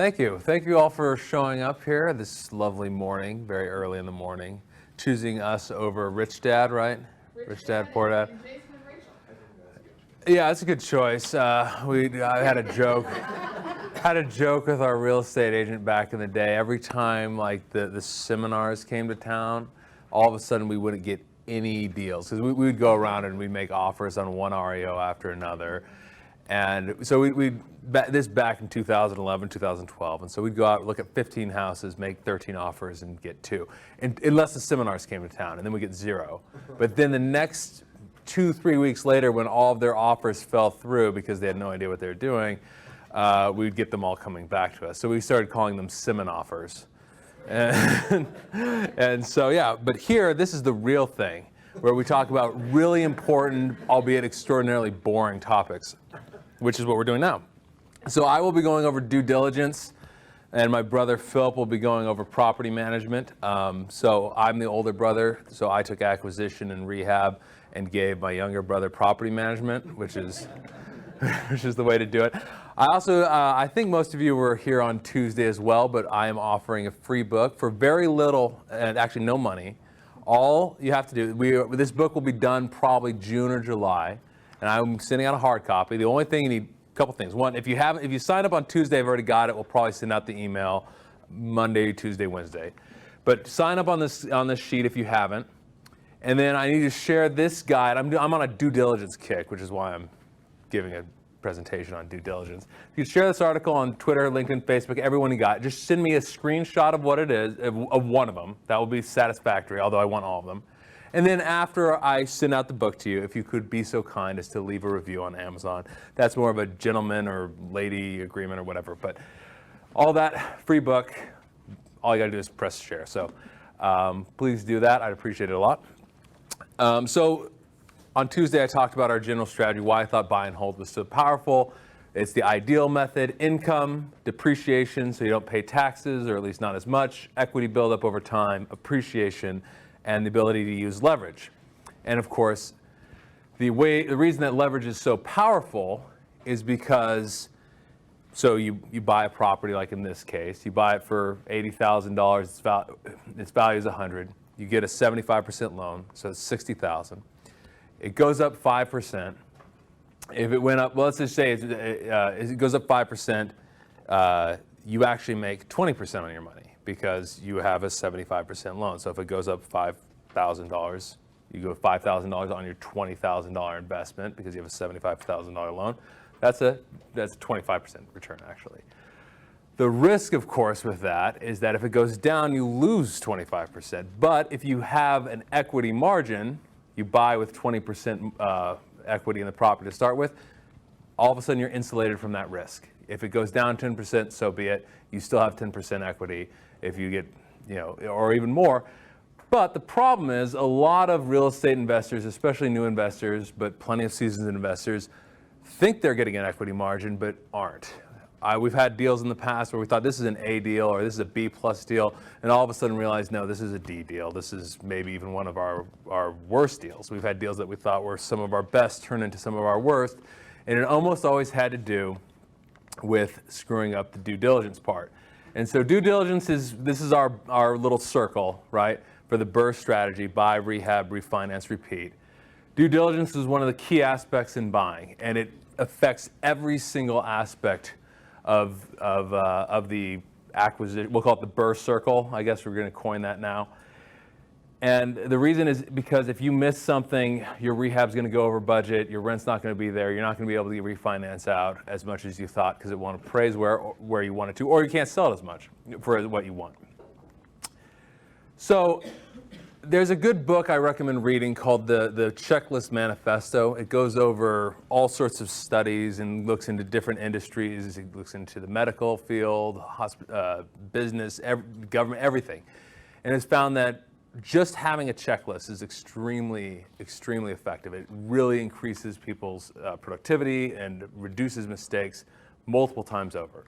Thank you. Thank you all for showing up here this lovely morning, very early in the morning, choosing us over Rich Dad, right? Rich Dad, Poor Dad. Yeah, that's a good choice. I had a joke. Had a joke with our real estate agent back in the day. Every time like the seminars came to town, all of a sudden we wouldn't get any deals because we would go around and we'd make offers on one REO after another. And so this back in 2011, 2012. And so we'd go out, look at 15 houses, make 13 offers and get 2. And, unless the seminars came to town, and then we get 0. But then the next 2-3 weeks later, when all of their offers fell through because they had no idea what they were doing, we'd get them all coming back to us. So we started calling them Simmon offers. And so, yeah, but here, this is the real thing, where we talk about really important, albeit extraordinarily boring topics, which is what we're doing now. So I will be going over due diligence, and my brother Philip will be going over property management. So I'm the older brother, so I took acquisition and rehab and gave my younger brother property management, which is the way to do it. I also, I think most of you were here on Tuesday as well, but I am offering a free book for very little, and actually no money. All you have to do, this book will be done probably June or July, and I'm sending out a hard copy. The only thing you need, a couple things. One, if you sign up on Tuesday, I've already got it. We'll probably send out the email Monday, Tuesday, Wednesday. But sign up on this sheet if you haven't. And then I need to share this guide. I'm on a due diligence kick, which is why I'm giving a presentation on due diligence. If you share this article on Twitter, LinkedIn, Facebook, everyone you got, just send me a screenshot of what it is, of one of them. That will be satisfactory, although I want all of them. And then after I send out the book to you, if you could be so kind as to leave a review on Amazon. That's more of a gentleman or lady agreement or whatever. But all that, free book, all you got to do is press share. So please do that. I'd appreciate it a lot. So on Tuesday, I talked about our general strategy, why I thought buy and hold was so powerful. It's the ideal method: income, depreciation, so you don't pay taxes, or at least not as much, equity buildup over time, appreciation, and the ability to use leverage. And of course, the reason that leverage is so powerful is because, so you buy a property, like in this case, you buy it for $80,000, its value is $100,000. You get a 75% loan, so it's $60,000. It goes up 5%. If it went up, well, let's just say it goes up 5%, you actually make 20% on your money because you have a 75% loan. So if it goes up $5,000, you go $5,000 on your $20,000 investment because you have a $75,000 loan. That's a 25% return, actually. The risk, of course, with that is that if it goes down, you lose 25%. But if you have an equity margin, you buy with 20% equity in the property to start with, all of a sudden you're insulated from that risk. If it goes down 10%, so be it. You still have 10% equity if you get, or even more. But the problem is a lot of real estate investors, especially new investors, but plenty of seasoned investors, think they're getting an equity margin, but aren't. We've had deals in the past where we thought this is an A deal or this is a B plus deal, and all of a sudden realized, no, this is a D deal. This is maybe even one of our worst deals. We've had deals that we thought were some of our best turn into some of our worst, and it almost always had to do with screwing up the due diligence part. And so due diligence this is our little circle, right, for the BRRRR strategy: buy, rehab, refinance, repeat. Due diligence is one of the key aspects in buying, and it affects every single aspect of the acquisition. We'll call it the BRRRR circle. I guess we're going to coin that now. And the reason is because if you miss something, your rehab's going to go over budget, your rent's not going to be there, you're not going to be able to get refinance out as much as you thought because it won't appraise where you want it to, or you can't sell it as much for what you want. So there's a good book I recommend reading called the Checklist Manifesto. It goes over all sorts of studies and looks into different industries. It looks into the medical field, business, government, everything. And it's found that just having a checklist is extremely, extremely effective. It really increases people's productivity and reduces mistakes multiple times over.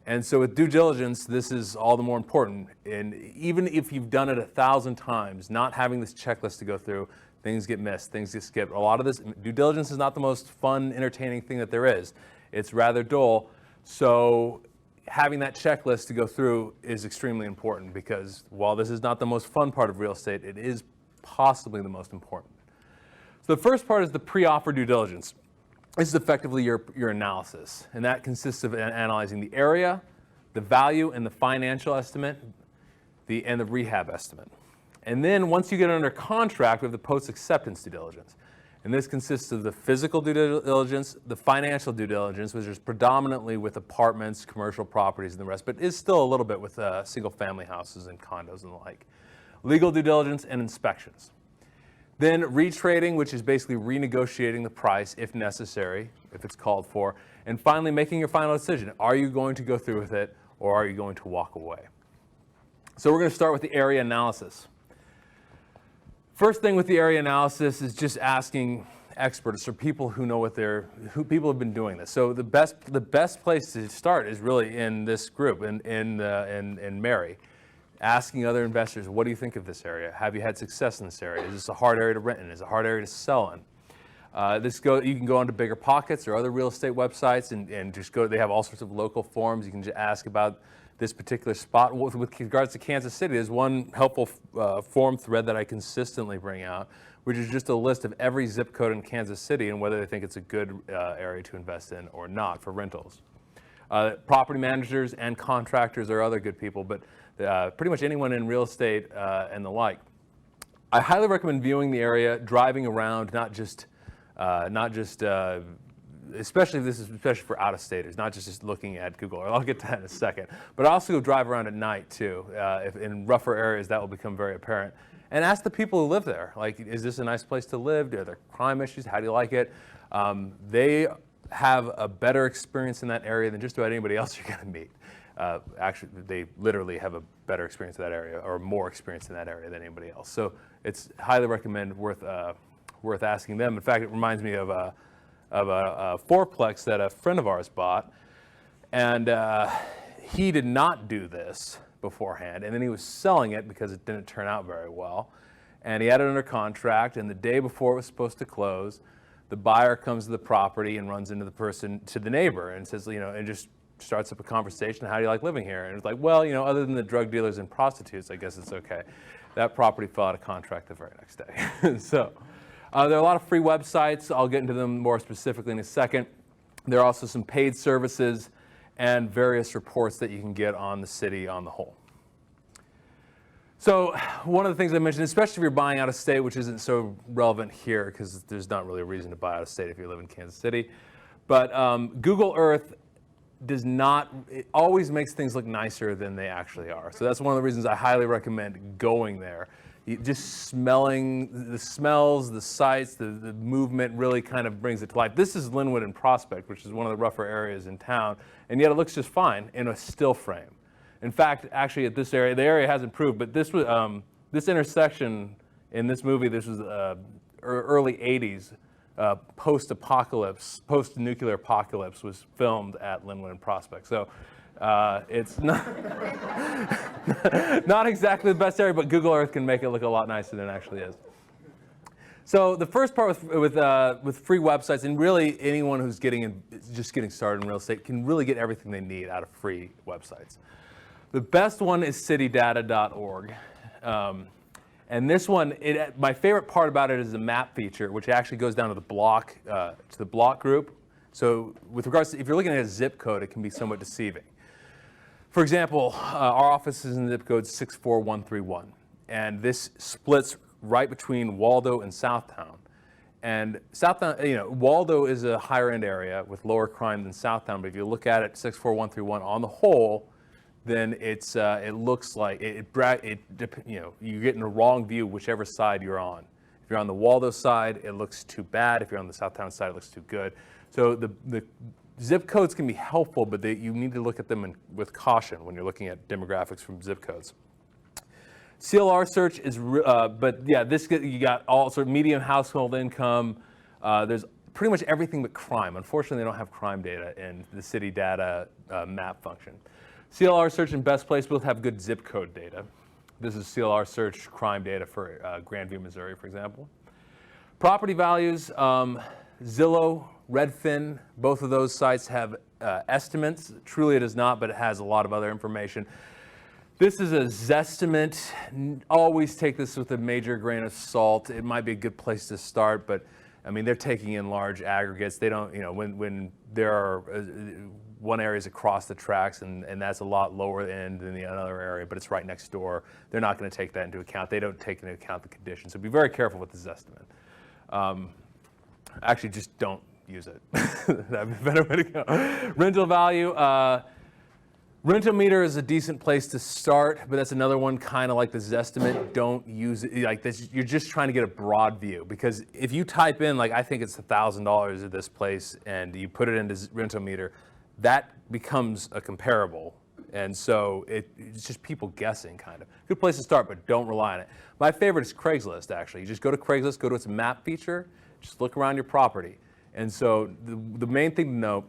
And so with due diligence, this is all the more important. And even if you've done it 1,000 times, not having this checklist to go through, things get missed, things get skipped. A lot of this, due diligence is not the most fun, entertaining thing that there is. It's rather dull. So having that checklist to go through is extremely important because while this is not the most fun part of real estate, it is possibly the most important. So the first part is the pre-offer due diligence. This is effectively your analysis, and that consists of analyzing the area, the value, and the financial estimate, and the rehab estimate. And then once you get under contract, we have the post-acceptance due diligence. And this consists of the physical due diligence, the financial due diligence, which is predominantly with apartments, commercial properties, and the rest, but is still a little bit with single-family houses and condos and the like. Legal due diligence and inspections. Then retrading, which is basically renegotiating the price if necessary, if it's called for. And finally, making your final decision. Are you going to go through with it, or are you going to walk away? So we're going to start with the area analysis. First thing with the area analysis is just asking experts or people who know who people have been doing this. So the best place to start is really in this group, in MAREI. Asking other investors, what do you think of this area? Have you had success in this area? Is this a hard area to rent in? Is it a hard area to sell in? You can go onto Bigger Pockets or other real estate websites and just go. They have all sorts of local forums. You can just ask about this particular spot. With regards to Kansas City, there's one helpful forum thread that I consistently bring out, which is just a list of every zip code in Kansas City and whether they think it's a good area to invest in or not for rentals. Property managers and contractors are other good people, but pretty much anyone in real estate and the like. I highly recommend viewing the area, driving around, not just especially for out-of-staters, not just looking at Google. I'll get to that in a second. But also go drive around at night too. If in rougher areas, that will become very apparent. And ask the people who live there, like, is this a nice place to live? Are there crime issues? How do you like it? They have a better experience in that area than just about anybody else you're going to meet. Actually, they literally have a better experience in that area, or more experience in that area than anybody else. So it's highly recommend worth asking them. In fact, it reminds me of a fourplex that a friend of ours bought, and he did not do this beforehand, and then he was selling it because it didn't turn out very well. And he had it under contract, and the day before it was supposed to close, the buyer comes to the property and runs into the neighbor and says, and just starts up a conversation. How do you like living here? And it's like, well, other than the drug dealers and prostitutes, I guess it's okay. That property fell out of contract the very next day. So there are a lot of free websites. I'll get into them more specifically in a second. There are also some paid services and various reports that you can get on the city on the whole. So one of the things I mentioned, especially if you're buying out of state, which isn't so relevant here because there's not really a reason to buy out of state if you live in Kansas City, but Google Earth it always makes things look nicer than they actually are. So that's one of the reasons I highly recommend going there. Just smelling the smells, the sights, the movement really kind of brings it to life. This is Linwood and Prospect, which is one of the rougher areas in town, and yet it looks just fine in a still frame. In fact, actually at this area, the area has improved, but this intersection in this movie, this was early 80s, post-apocalypse, post-nuclear apocalypse was filmed at Linwood and Prospect. So it's not, not exactly the best area, but Google Earth can make it look a lot nicer than it actually is. So the first part with free websites, and really anyone who's just getting started in real estate can really get everything they need out of free websites. The best one is citydata.org. And this one, my favorite part about it is the map feature, which actually goes down to the block group. So with regards to, if you're looking at a zip code, it can be somewhat deceiving. For example, our office is in zip code 64131, and this splits right between Waldo and Southtown. And Southtown, Waldo is a higher end area with lower crime than Southtown, but if you look at it 64131 on the whole, then it looks like you're getting a wrong view whichever side you're on. If you're on the Waldo side, it looks too bad. If you're on the Southtown side, it looks too good. So the zip codes can be helpful, but you need to look at them with caution when you're looking at demographics from zip codes. CLR search is, but yeah, you got all sort of median household income. There's pretty much everything but crime. Unfortunately, they don't have crime data in the city data map function. CLR search and Best Place both have good zip code data. This is CLR search crime data for Grandview, Missouri, for example. Property values, Zillow, Redfin, both of those sites have estimates. Truly it is not, but it has a lot of other information. This is a Zestimate. Always take this with a major grain of salt. It might be a good place to start, but I mean, they're taking in large aggregates. They don't, you know, when there are one area is across the tracks and that's a lot lower end than the other area, but it's right next door. They're not going to take that into account. They don't take into account the conditions. So be very careful with this estimate. Actually, just don't use it. That'd be a better way to go. Rental value. Rental meter is a decent place to start, but that's another one kind of like the Zestimate. Don't use it like this. You're just trying to get a broad view, because if you type in, like, I think it's $1,000 at this place, and you put it into rental meter, that becomes a comparable. And so it's just people guessing, kind of. Good place to start, but don't rely on it. My favorite is Craigslist, actually. You just go to Craigslist, go to its map feature, just look around your property. And so the main thing to know,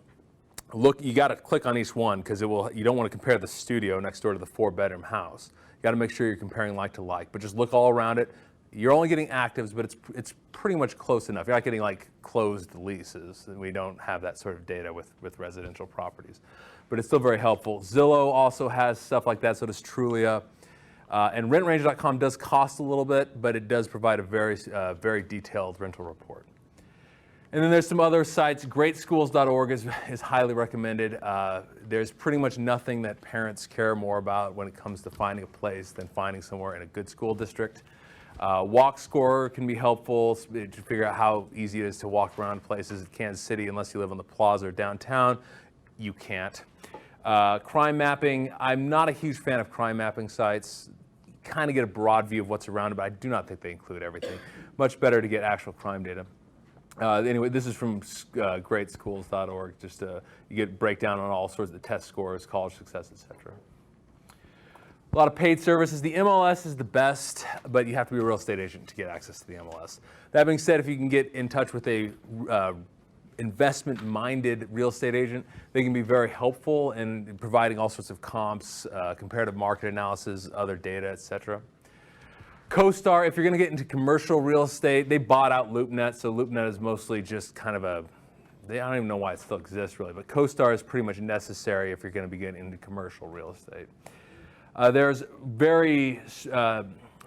look, you got to click on each one, because you don't want to compare the studio next door to the 4-bedroom house. You got to make sure you're comparing like to like, but just look all around it. You're only getting actives, but it's pretty much close enough. You're not getting like closed leases. We don't have that sort of data with residential properties, but it's still very helpful. Zillow also has stuff like that, so does Trulia. And rentranger.com does cost a little bit, but it does provide a very detailed rental report. And then there's some other sites. Greatschools.org is highly recommended. There's pretty much nothing that parents care more about when it comes to finding a place than finding somewhere in a good school district. Walk Score can be helpful to figure out how easy it is to walk around places in Kansas City. Unless you live on the plaza or downtown, you can't. Crime mapping, I'm not a huge fan of crime mapping sites. Kind of get a broad view of what's around it, but I do not think they include everything. Much better to get actual crime data. Anyway, this is from greatschools.org. Just you get breakdown on all sorts of the test scores, college success, etc. A lot of paid services. The MLS is the best, but you have to be a real estate agent to get access to the MLS. That being said, if you can get in touch with a investment-minded real estate agent, they can be very helpful in providing all sorts of comps, comparative market analysis, other data, etc. CoStar, if you're going to get into commercial real estate, they bought out LoopNet, so LoopNet is mostly just kind of I don't even know why it still exists really, but CoStar is pretty much necessary if you're going to be getting into commercial real estate. There's very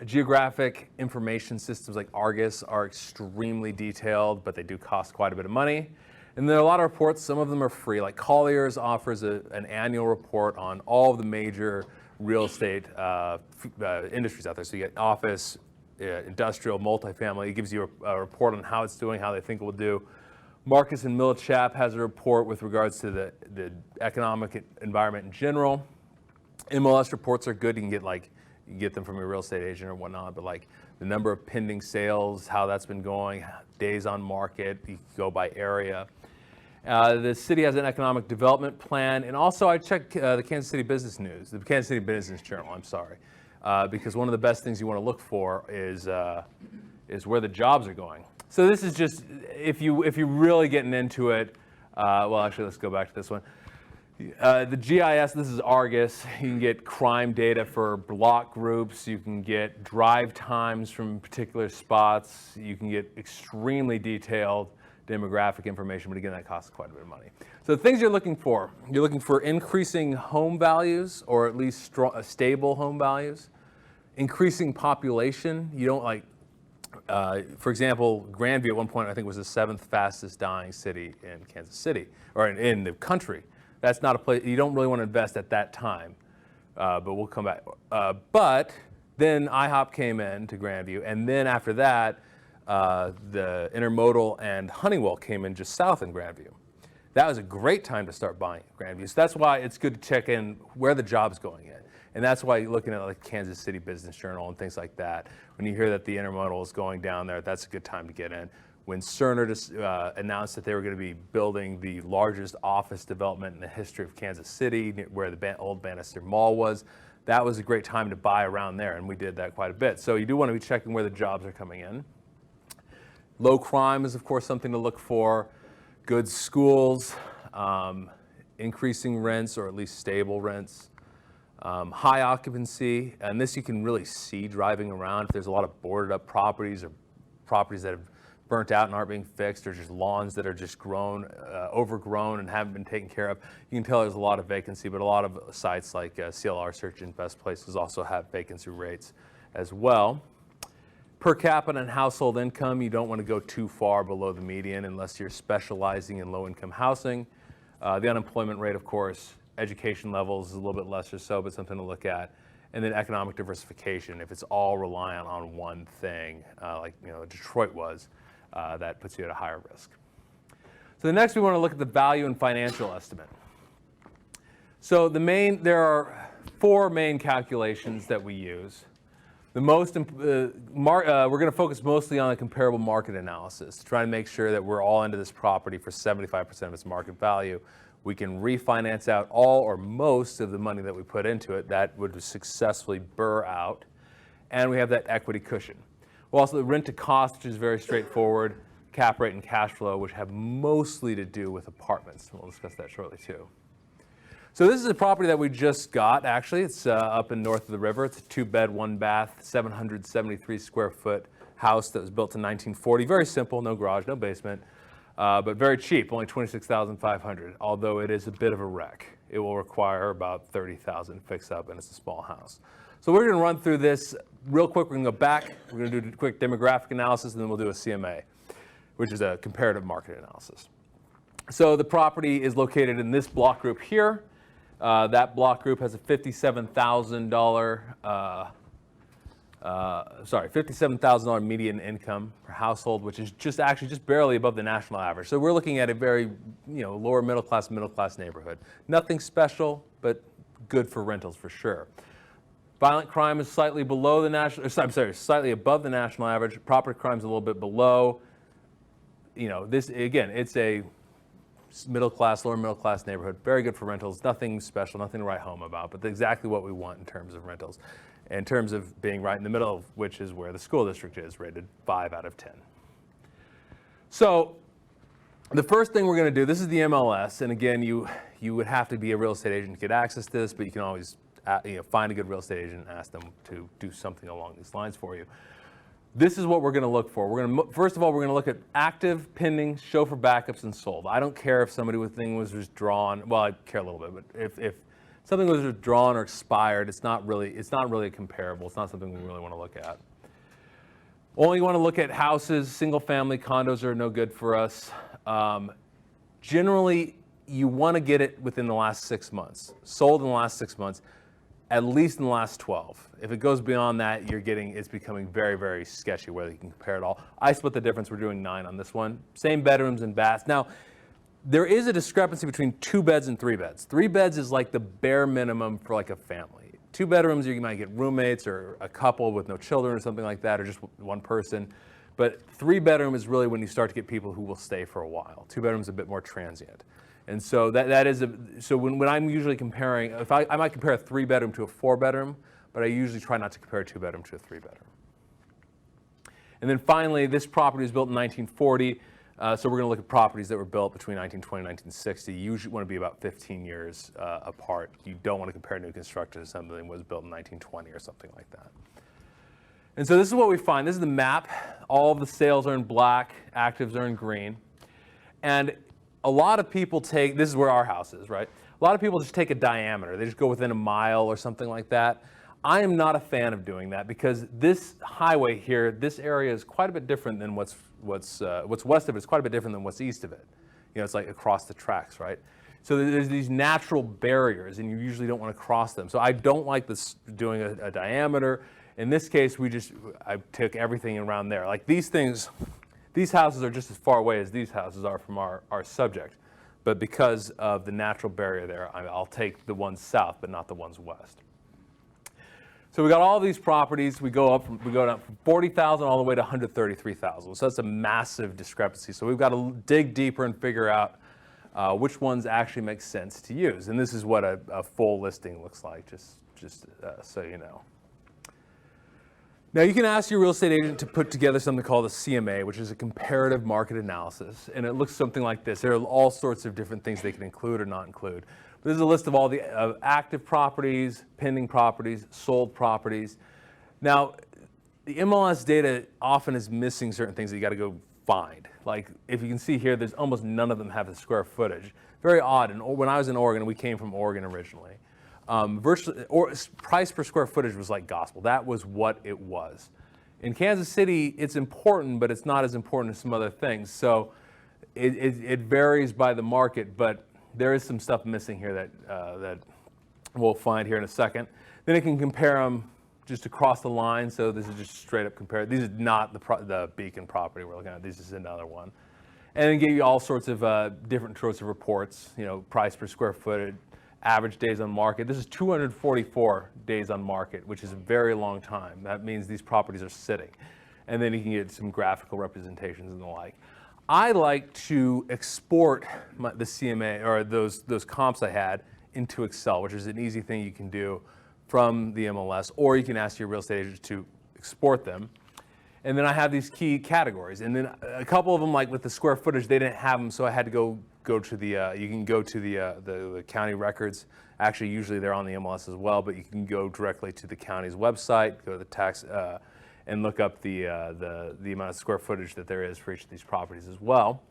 geographic information systems like Argus are extremely detailed, but they do cost quite a bit of money. And there are a lot of reports, some of them are free, like Collier's offers an annual report on all of the major real estate industries out there. So you get office, industrial, multifamily. It gives you a report on how it's doing, how they think it will do. Marcus and Millichap has a report with regards to the economic environment in general. MLS reports are good. You can get them from a real estate agent or whatnot, but like the number of pending sales, how that's been going, days on market, you can go by area. The city has an economic development plan, and also I check the Kansas City Business News, the Kansas City Business Journal, I'm sorry, because one of the best things you want to look for is where the jobs are going. So this is just, if you're really getting into it, well actually let's go back to this one. The GIS, this is Argus. You can get crime data for block groups. You can get drive times from particular spots. You can get extremely detailed demographic information, but again, that costs quite a bit of money. So the things you're looking for increasing home values, or at least stable home values, increasing population. You don't like, for example, Grandview at one point I think was the 7th fastest dying city in Kansas City, or in the country. That's not a place, you don't really want to invest at that time, but we'll come back. But then IHOP came in to Grandview, and then after that, the Intermodal and Honeywell came in just south in Grandview. That was a great time to start buying Grandview. So that's why it's good to check in where the job's going in. And that's why you're looking at like Kansas City Business Journal and things like that. When you hear that the Intermodal is going down there, that's a good time to get in. When Cerner just announced that they were going to be building the largest office development in the history of Kansas City, where the old Bannister Mall was, that was a great time to buy around there, and we did that quite a bit. So you do want to be checking where the jobs are coming in. Low crime is, of course, something to look for. Good schools, increasing rents, or at least stable rents. High occupancy, and this you can really see driving around. If there's a lot of boarded up properties or properties that have burnt out and aren't being fixed, or just lawns that are just overgrown and haven't been taken care of. You can tell there's a lot of vacancy, but a lot of sites like CLR Search and Best Places also have vacancy rates as well. Per capita and household income, you don't want to go too far below the median unless you're specializing in low-income housing. The unemployment rate, of course, education levels is a little bit less or so, but something to look at. And then economic diversification. If it's all reliant on one thing, like Detroit was, that puts you at a higher risk. So the next we want to look at the value and financial estimate. So there are 4 main calculations that we use. The most, we're going to focus mostly on the comparable market analysis to try to make sure that we're all into this property for 75% of its market value. We can refinance out all or most of the money that we put into it that would successfully burr out, and we have that equity cushion. Well, also the rent to cost, which is very straightforward, cap rate and cash flow, which have mostly to do with apartments. We'll discuss that shortly too. So this is a property that we just got, actually. It's up in north of the river. It's a 2-bed, 1-bath, 773 square foot house that was built in 1940. Very simple, no garage, no basement. But very cheap, only $26,500, although it is a bit of a wreck. It will require about $30,000 to fix up, and it's a small house. So we're going to run through this real quick. We're going to go back. We're going to do a quick demographic analysis, and then we'll do a CMA, which is a comparative market analysis. So the property is located in this block group here. That block group has a $57,000 median income per household, which is just barely above the national average. So we're looking at a very, lower middle class neighborhood. Nothing special, but good for rentals for sure. Violent crime is slightly above the national average. Property crime is a little bit below. This again, it's a lower middle class neighborhood. Very good for rentals. Nothing special, nothing to write home about, but exactly what we want in terms of rentals. In terms of being right in the middle of which is where the school district is, rated 5 out of 10. So the first thing we're going to do, this is the MLS, and again, you would have to be a real estate agent to get access to this, but you can always find a good real estate agent and ask them to do something along these lines for you. This is what we're going to look for. First of all, we're going to look at active, pending, show for backups, and sold. I don't care if somebody was withdrawn. Well, I care a little bit, but if something was withdrawn or expired, it's not really a comparable. It's not something we really want to look at. Only want to look at houses. Single-family condos are no good for us. Generally, you want to get it within the last 6 months. Sold in the last 6 months, at least in the last 12. If it goes beyond that, it's becoming very, very sketchy whether you can compare it all. I split the difference. We're doing 9 on this one. Same bedrooms and baths. Now, there is a discrepancy between 2 beds and 3 beds. 3 beds is like the bare minimum for like a family. 2 bedrooms, you might get roommates or a couple with no children or something like that, or just one person. But 3 bedroom is really when you start to get people who will stay for a while. 2 bedrooms is a bit more transient. And so so when I'm usually comparing, I might compare a 3 bedroom to a 4 bedroom, but I usually try not to compare a 2 bedroom to a 3 bedroom. And then finally, this property was built in 1940. So we're going to look at properties that were built between 1920 and 1960. You usually want to be about 15 years apart. You don't want to compare new construction to something that was built in 1920 or something like that. And so this is what we find. This is the map. All of the sales are in black, actives are in green. And a lot of people this is where our house is, right? A lot of people just take a diameter. They just go within a mile or something like that. I am not a fan of doing that because this highway here, this area is quite a bit different than what's west of it is quite a bit different than what's east of it. It's like across the tracks, right? So there's these natural barriers, and you usually don't want to cross them. So I don't like this doing a diameter. In this case, I took everything around there. Like these houses are just as far away as these houses are from our subject. But because of the natural barrier there, I'll take the ones south, but not the ones west. So we got all these properties. We go down from 40,000 all the way to 133,000. So that's a massive discrepancy. So we've got to dig deeper and figure out which ones actually make sense to use. And this is what a full listing looks like, just so you know. Now you can ask your real estate agent to put together something called a CMA, which is a comparative market analysis, and it looks something like this. There are all sorts of different things they can include or not include. This is a list of all the active properties, pending properties, sold properties. Now, the MLS data often is missing certain things that you got to go find. Like, if you can see here, there's almost none of them have the square footage. Very odd. And when I was in Oregon, we came from Oregon originally, price per square footage was like gospel. That was what it was. In Kansas City, it's important, but it's not as important as some other things. So it varies by the market, but there is some stuff missing here that we'll find here in a second. Then it can compare them just across the line. So this is just straight up compare. These is not the Beacon property we're looking at. This is another one. And then give you all sorts of different sorts of reports, price per square footage, average days on market. This is 244 days on market, which is a very long time. That means these properties are sitting. And then you can get some graphical representations and the like. I like to export the CMA or those comps I had into Excel, which is an easy thing you can do from the MLS, or you can ask your real estate agent to export them. And then I have these key categories. And then a couple of them, like with the square footage, they didn't have them, so I had to go to the, you can go to the county records. Actually, usually they're on the MLS as well, but you can go directly to the county's website, go to the tax, and look up the amount of square footage that there is for each of these properties as well.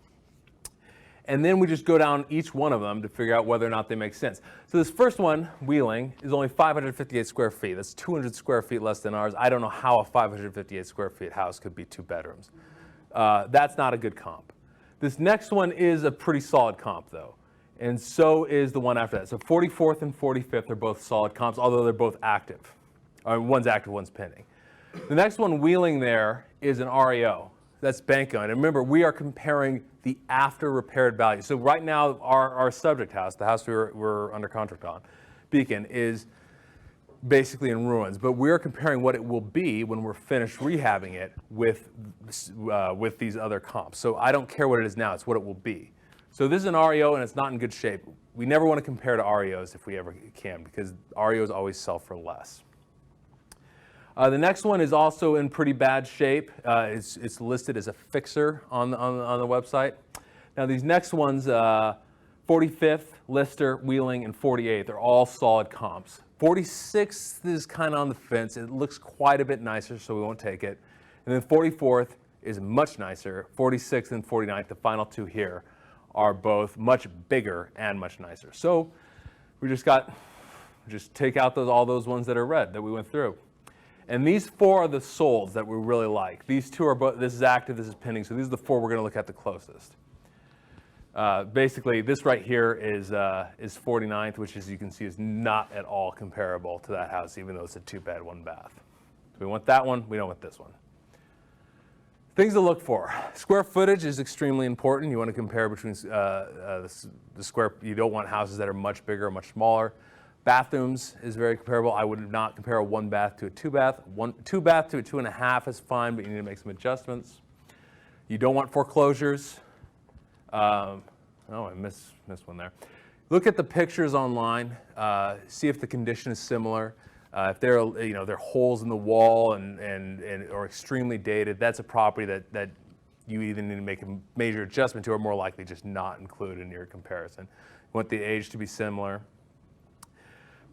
And then we just go down each one of them to figure out whether or not they make sense. So this first one, Wheeling, is only 558 square feet. That's 200 square feet less than ours. I don't know how a 558 square feet house could be 2 bedrooms. That's not a good comp. This next one is a pretty solid comp though. And so is the one after that. So 44th and 45th are both solid comps, although they're both active. One's active, one's pending. The next one, Wheeling there, is an REO. That's bank owned. And remember, we are comparing the after repaired value. So right now, our subject house, the house we're under contract on, Beacon, is basically in ruins. But we're comparing what it will be when we're finished rehabbing it with these other comps. So I don't care what it is now, it's what it will be. So this is an REO and it's not in good shape. We never want to compare to REOs if we ever can, because REOs always sell for less. The next one is also in pretty bad shape. It's listed as a fixer on the website. Now these next ones, 45th, Lister, Wheeling, and 48th, they're all solid comps. 46th is kind of on the fence. It looks quite a bit nicer, so we won't take it. And then 44th is much nicer. 46th and 49th, the final two here, are both much bigger and much nicer. So we just take out all those ones that are red that we went through. And these 4 are the solds that we really like. These 2 are both, this is active, this is pending, so these are the 4 we're going to look at the closest. Basically, this right here is 49th, which as you can see is not at all comparable to that house, even though it's a 2-bed, 1-bath. So we want that one, we don't want this one. Things to look for. Square footage is extremely important. You want to compare between the square, you don't want houses that are much bigger or much smaller. Bathrooms is very comparable. I would not compare a 1-bath to a 2-bath. 2-bath to a 2.5 is fine, but you need to make some adjustments. You don't want foreclosures. Oh, I missed one there. Look at the pictures online. See if the condition is similar. If there are holes in the wall and or extremely dated, that's a property that you either need to make a major adjustment to, or more likely just not include in your comparison. You want the age to be similar.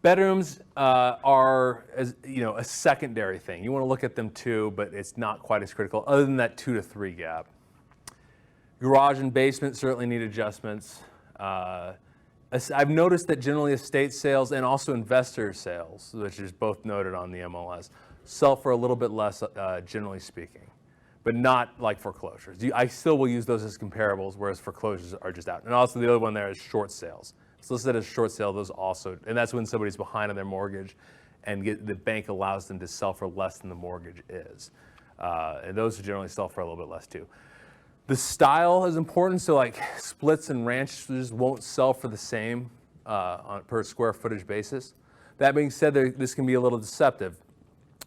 Bedrooms are, a secondary thing. You want to look at them too, but it's not quite as critical, other than that 2 to 3 gap. Garage and basement certainly need adjustments. I've noticed that generally estate sales and also investor sales, which is both noted on the MLS, sell for a little bit less, generally speaking, but not like foreclosures. I still will use those as comparables, whereas foreclosures are just out. And also the other one there is short sales. It's listed as short sale, those also, and that's when somebody's behind on their mortgage and the bank allows them to sell for less than the mortgage is. And those generally sell for a little bit less too. The style is important, so like splits and ranches won't sell for the same per square footage basis. That being said, this can be a little deceptive.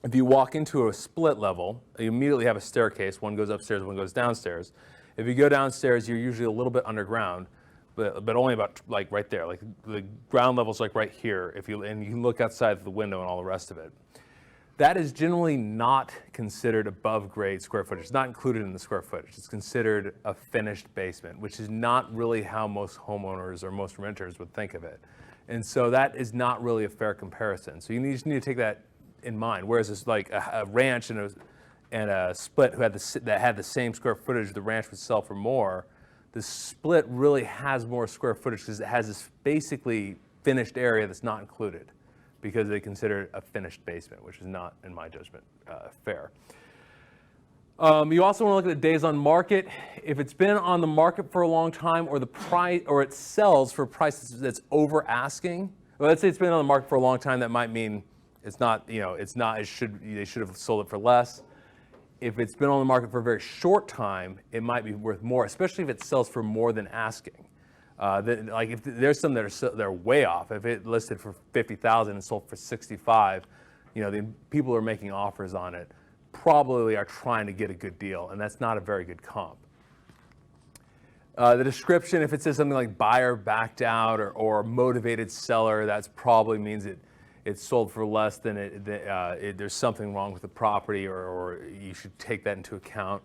If you walk into a split level, you immediately have a staircase. One goes upstairs, one goes downstairs. If you go downstairs, you're usually a little bit underground, but only about like right there. Like the ground level's like right here. And you can look outside the window and all the rest of it. That is generally not considered above grade square footage. It's not included in the square footage. It's considered a finished basement, which is not really how most homeowners or most renters would think of it. And so that is not really a fair comparison. So you just need to take that in mind. Whereas it's like a ranch and and a split that had the same square footage, the ranch would sell for more. The split really has more square footage because it has this basically finished area that's not included because they consider it a finished basement, which is not, in my judgment, fair. You also want to look at the days on market. If it's been on the market for a long time, or the price, or it sells for a price that's over asking. Well, let's say it's been on the market for a long time. That might mean it's not. They should have sold it for less. If it's been on the market for a very short time, it might be worth more, especially if it sells for more than asking. Like if there's some that are way off. If it listed for $50,000 and sold for $65,000, the people who are making offers on it probably are trying to get a good deal, and that's not a very good comp. The description, if it says something like buyer backed out or motivated seller, that probably means it's sold for less than there's something wrong with the property, or you should take that into account.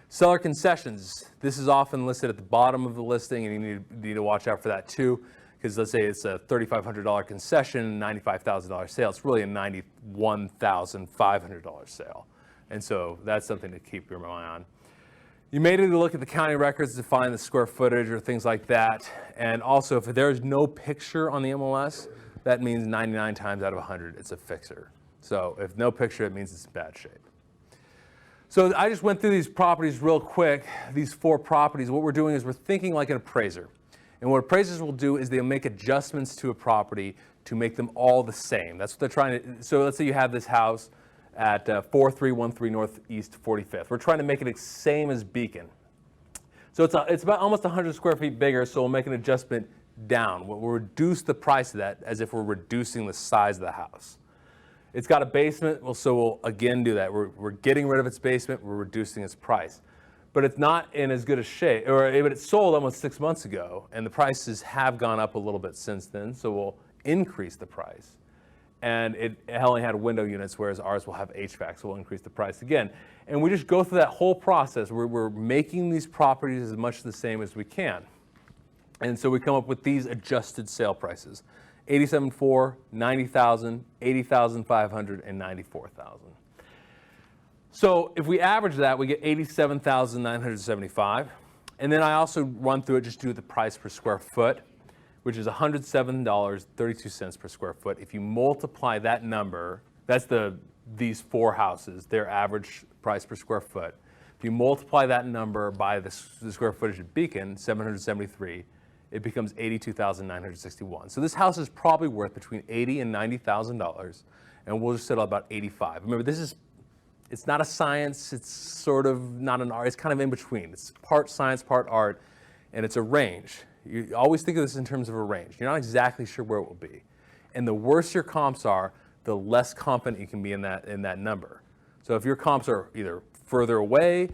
Seller concessions. This is often listed at the bottom of the listing, and you need to watch out for that too, because let's say it's a $3,500 concession, $95,000 sale. It's really a $91,500 sale. And so that's something to keep your eye on. You may need to look at the county records to find the square footage or things like that. And also, if there's no picture on the MLS, that means 99 times out of 100, it's a fixer. So if no picture, it means it's in bad shape. So I just went through these properties real quick, these 4 properties. What we're doing is we're thinking like an appraiser. And what appraisers will do is they'll make adjustments to a property to make them all the same. That's what they're trying to. So let's say you have this house at 4313 Northeast 45th. We're trying to make it the same as Beacon. So it's about almost 100 square feet bigger, so we'll make an adjustment down. We'll reduce the price of that as if we're reducing the size of the house. It's got a basement, so we'll again do that. We're getting rid of its basement, we're reducing its price. But it's not in as good a shape, but it sold almost 6 months ago, and the prices have gone up a little bit since then, so we'll increase the price. And it only had window units, whereas ours will have HVAC, so we'll increase the price again. And we just go through that whole process. We're making these properties as much the same as we can. And so we come up with these adjusted sale prices: $87,400, $90,000, $80,500, and $94,000. So if we average that, we get $87,975. And then I also run through it just to do the price per square foot, which is $107.32 per square foot. If you multiply that number, that's these 4 houses, their average price per square foot. If you multiply that number by the square footage at Beacon, 773, it becomes $82,961. So this house is probably worth between $80,000 and $90,000, and we'll just settle about 85. Remember, it's not a science, it's sort of not an art, it's kind of in between. It's part science, part art, and it's a range. You always think of this in terms of a range. You're not exactly sure where it will be. And the worse your comps are, the less confident you can be in that number. So if your comps are either further away,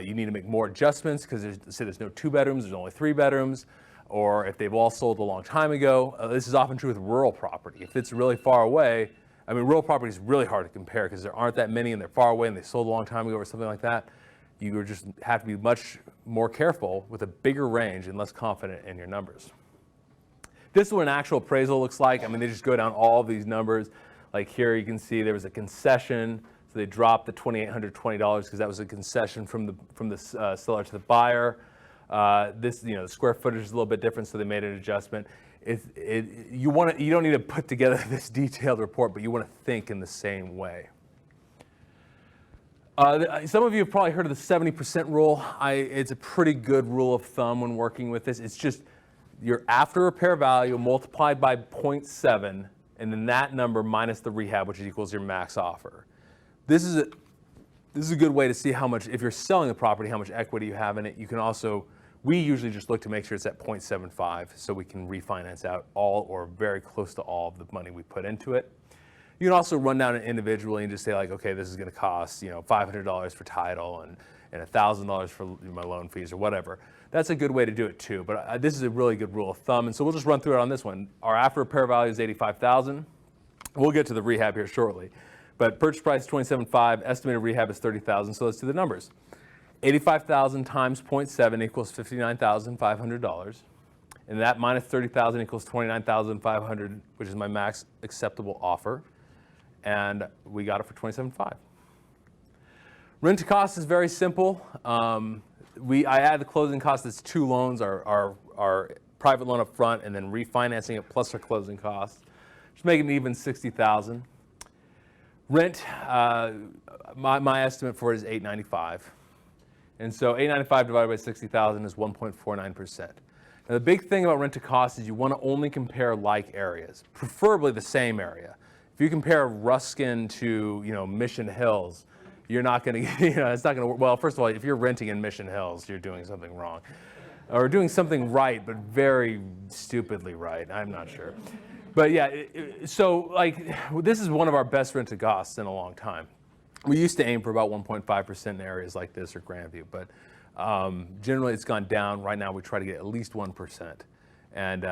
you need to make more adjustments because there's no 2 bedrooms, there's only 3 bedrooms, or if they've all sold a long time ago. This is often true with rural property. If it's really far away, rural property is really hard to compare because there aren't that many and they're far away and they sold a long time ago or something like that. You just have to be much more careful with a bigger range and less confident in your numbers. This is what an actual appraisal looks like. They just go down all of these numbers. Like here you can see there was a concession, so they dropped the $2,820 because that was a concession from the seller to the buyer. The square footage is a little bit different, so they made an adjustment. You don't need to put together this detailed report, but you want to think in the same way. Some of you have probably heard of the 70% rule. It's a pretty good rule of thumb when working with this. It's just your after repair value multiplied by 0.7, and then that number minus the rehab, which equals your max offer. This is a good way to see how much, if you're selling a property, how much equity you have in it. You can also, we usually just look to make sure it's at 0.75 so we can refinance out all or very close to all of the money we put into it. You can also run down it individually and just say like, okay, this is going to cost $500 for title and $1,000 for my loan fees or whatever. That's a good way to do it too. But this is a really good rule of thumb, and so we'll just run through it on this one. Our after repair value is $85,000. We'll get to the rehab here shortly, but purchase price is $27,500. Estimated rehab is $30,000. So let's do the numbers. $85,000 times 0.7 equals $59,500. And that minus $30,000 equals $29,500, which is my max acceptable offer. And we got it for $27,500. Rent to cost is very simple. I add the closing cost as 2 loans, our private loan up front and then refinancing it plus our closing costs, just making it even $60,000. Rent, my estimate for it is $895. And so $895 divided by $60,000 is 1.49%. Now the big thing about rent to cost is you want to only compare like areas, preferably the same area. If you compare Ruskin to, Mission Hills, you're not going to, it's not going to work. Well, first of all, if you're renting in Mission Hills, you're doing something wrong. Or doing something right, but very stupidly right. I'm not sure. But yeah, so this is one of our best rent to costs in a long time. We used to aim for about 1.5% in areas like this or Grandview, but generally it's gone down. Right now we try to get at least 1%. And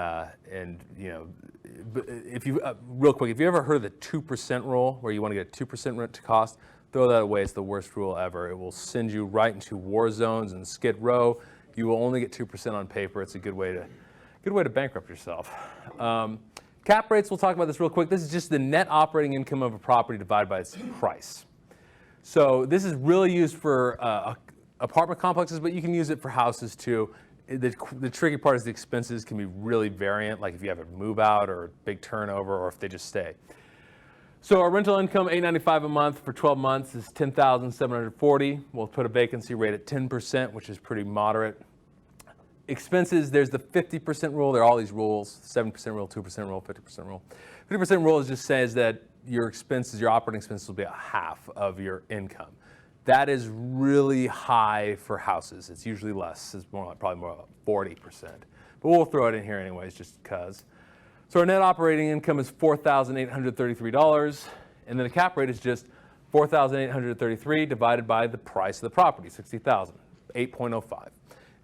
if you, real quick, if you ever heard of the 2% rule, where you want to get 2% rent to cost, throw that away. It's the worst rule ever. It will send you right into war zones and Skid Row. You will only get 2% on paper. It's a good way to bankrupt yourself. Cap rates, we'll talk about this real quick. This is just the net operating income of a property divided by its price. So this is really used for apartment complexes, but you can use it for houses too. The tricky part is the expenses can be really variant, like if you have a move out or a big turnover or if they just stay. So our rental income, $895 a month for 12 months is $10,740. We'll put a vacancy rate at 10%, which is pretty moderate. Expenses, there's the 50% rule. There are all these rules, 7% rule, 2% rule, 50% rule. 50% rule just says that your expenses, your operating expenses will be a half of your income. That is really high for houses. It's usually less. It's probably more like 40%. But we'll throw it in here anyways, just because. So our net operating income is $4,833, and then the cap rate is just $4,833 divided by the price of the property, $60,000, 8.05.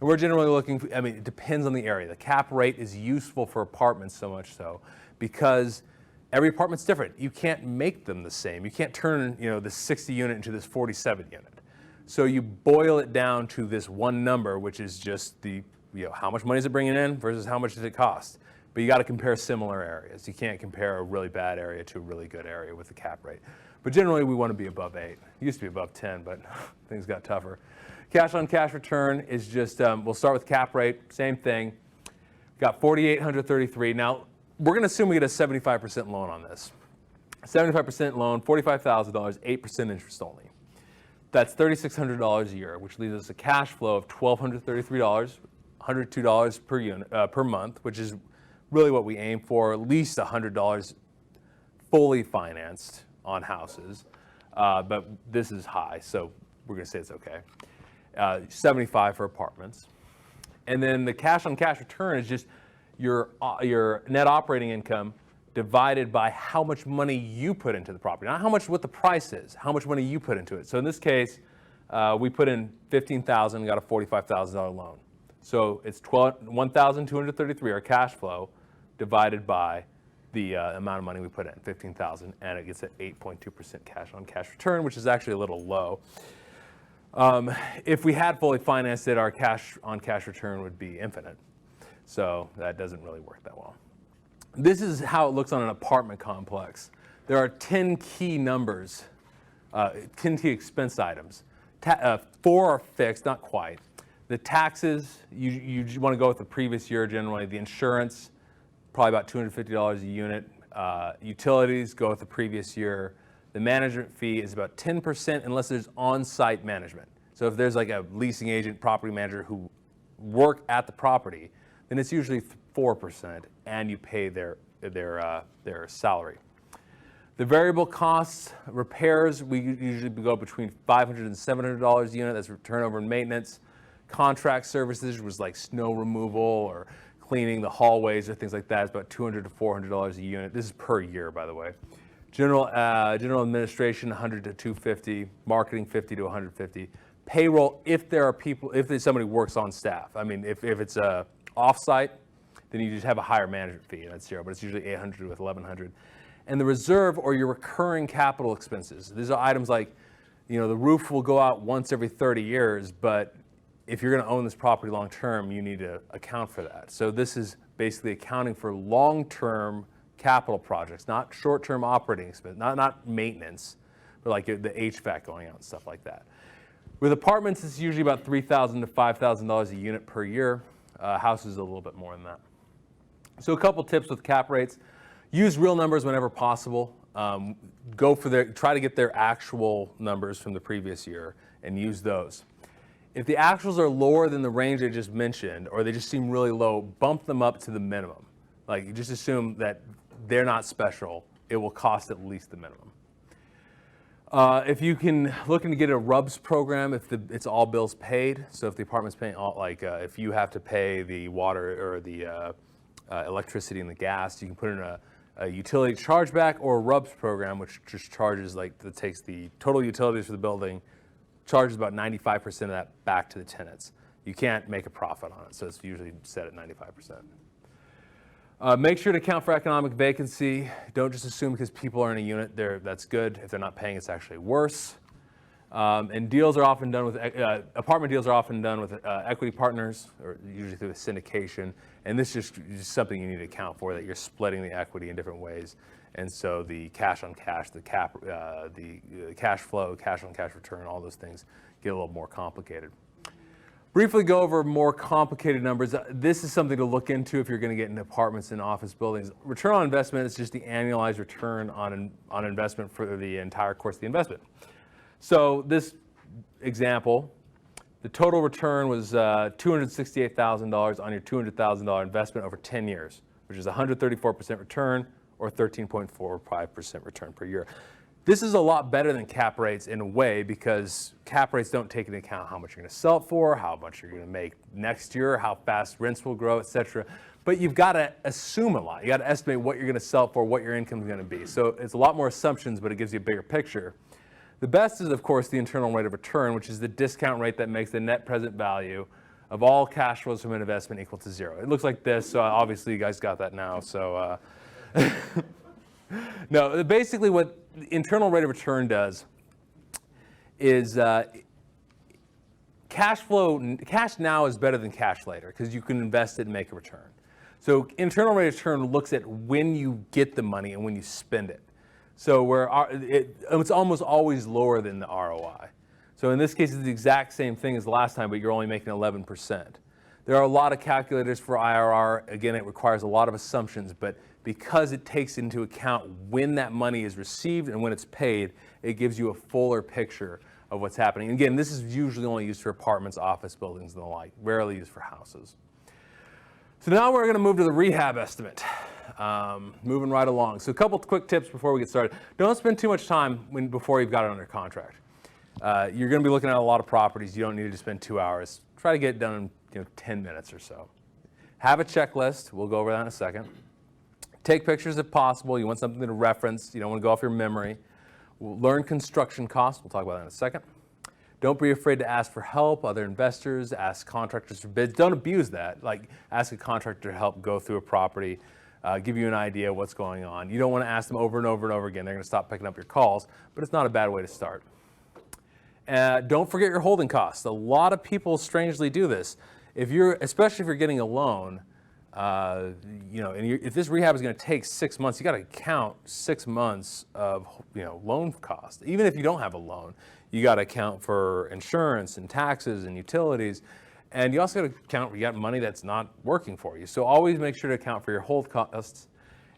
And we're generally looking, it depends on the area. The cap rate is useful for apartments so much so because every apartment's different. You can't make them the same. You can't turn, this 60 unit into this 47 unit. So you boil it down to this one number, which is just the, how much money is it bringing in versus how much does it cost. But you got to compare similar areas. You can't compare a really bad area to a really good area with the cap rate. But generally, we want to be above 8. It used to be above 10, but things got tougher. Cash on cash return is just, we'll start with cap rate, same thing. Got $4,833. Now, we're going to assume we get a 75% loan on this. 75% loan, $45,000, 8% interest only. That's $3,600 a year, which leaves us a cash flow of $1,233, $102 per unit per month, which is really what we aim for, at least $100 fully financed on houses. But this is high, so we're going to say it's okay. 75 for apartments. And then the cash on cash return is just your net operating income divided by how much money you put into the property. Not what the price is, how much money you put into it. So in this case, we put in $15,000 and got a $45,000 loan. So it's $1,233, our cash flow, divided by the amount of money we put in, $15,000, and it gets an 8.2% cash on cash return, which is actually a little low. If we had fully financed it, our cash on cash return would be infinite. So that doesn't really work that well. This is how it looks on an apartment complex. There are 10 key numbers, 10 key expense items. 4 are fixed, not quite. The taxes, you want to go with the previous year generally. The insurance, probably about $250 a unit. Utilities, go with the previous year. The management fee is about 10% unless there's on-site management. So if there's like a leasing agent, property manager who work at the property, then it's usually 4%, and you pay their salary. The variable costs, repairs, we usually go between $500 and $700 a unit. That's turnover and maintenance. Contract services was like snow removal or cleaning the hallways or things like that. It's about $200 to $400 a unit. This is per year, by the way. General administration, $100 to $250. Marketing, $50 to $150. Payroll, if there are people, if there's somebody who works on staff. If it's off-site, then you just have a higher management fee, and that's $0, but it's usually $800 with $1,100. And the reserve or your recurring capital expenses. These are items like, the roof will go out once every 30 years, but if you're going to own this property long term, you need to account for that. So this is basically accounting for long-term capital projects, not short-term operating expense, not maintenance, but like the HVAC going out and stuff like that. With apartments, it's usually about $3,000 to $5,000 a unit per year. Houses a little bit more than that. So a couple tips with cap rates. Use real numbers whenever possible. Try to get their actual numbers from the previous year and use those. If the actuals are lower than the range I just mentioned, or they just seem really low, bump them up to the minimum. Like, you just assume that they're not special. It will cost at least the minimum. If you can looking to get a RUBS program, if it's all bills paid. So if the apartment's paying all, if you have to pay the water or the electricity and the gas, you can put in a utility chargeback or a RUBS program, which just charges that takes the total utilities for the building, charges about 95% of that back to the tenants. You can't make a profit on it, so it's usually set at 95%. Make sure to account for economic vacancy. Don't just assume because people are in a unit, that's good. If they're not paying, it's actually worse. And deals are often done with, apartment deals are often done with equity partners, or usually through a syndication. And this is just something you need to account for, that you're splitting the equity in different ways. And so the cash on cash, the cash flow, cash on cash return, all those things get a little more complicated. Briefly go over more complicated numbers. This is something to look into if you're going to get into apartments and office buildings. Return on investment is just the annualized return on investment for the entire course of the investment. So this example, the total return was $268,000 on your $200,000 investment over 10 years, which is 134% return or 13.45% return per year. This is a lot better than cap rates in a way, because cap rates don't take into account how much you're going to sell it for, how much you're going to make next year, how fast rents will grow, etc. But you've got to assume a lot. You got to estimate what you're going to sell it for, what your income is going to be. So it's a lot more assumptions, but it gives you a bigger picture. The best is, of course, the internal rate of return, which is the discount rate that makes the net present value of all cash flows from an investment equal to zero. It looks like this, so obviously you guys got that now. So no, basically what the internal rate of return does is cash now is better than cash later, because you can invest it and make a return. So internal rate of return looks at when you get the money and when you spend it. So it's almost always lower than the ROI. So in this case, it's the exact same thing as the last time, but you're only making 11%. There are a lot of calculators for IRR. Again, it requires a lot of assumptions, but because it takes into account when that money is received and when it's paid, it gives you a fuller picture of what's happening. Again, this is usually only used for apartments, office buildings, and the like, rarely used for houses. So now we're going to move to the rehab estimate. Moving right along. So a couple quick tips before we get started. Don't spend too much time before you've got it under contract. You're going to be looking at a lot of properties. You don't need to spend 2 hours. Try to get it done in 10 minutes or so. Have a checklist. We'll go over that in a second. Take pictures if possible. You want something to reference. You don't want to go off your memory. Learn construction costs. We'll talk about that in a second. Don't be afraid to ask for help, other investors, ask contractors for bids. Don't abuse that. Like, ask a contractor to help go through a property, give you an idea of what's going on. You don't want to ask them over and over and over again. They're going to stop picking up your calls, but it's not a bad way to start. Don't forget your holding costs. A lot of people strangely do this. Especially if you're getting a loan, if this rehab is going to take 6 months, you got to count 6 months of loan costs. Even if you don't have a loan, you got to account for insurance and taxes and utilities, and you also got to count you got money that's not working for you. So always make sure to account for your hold costs.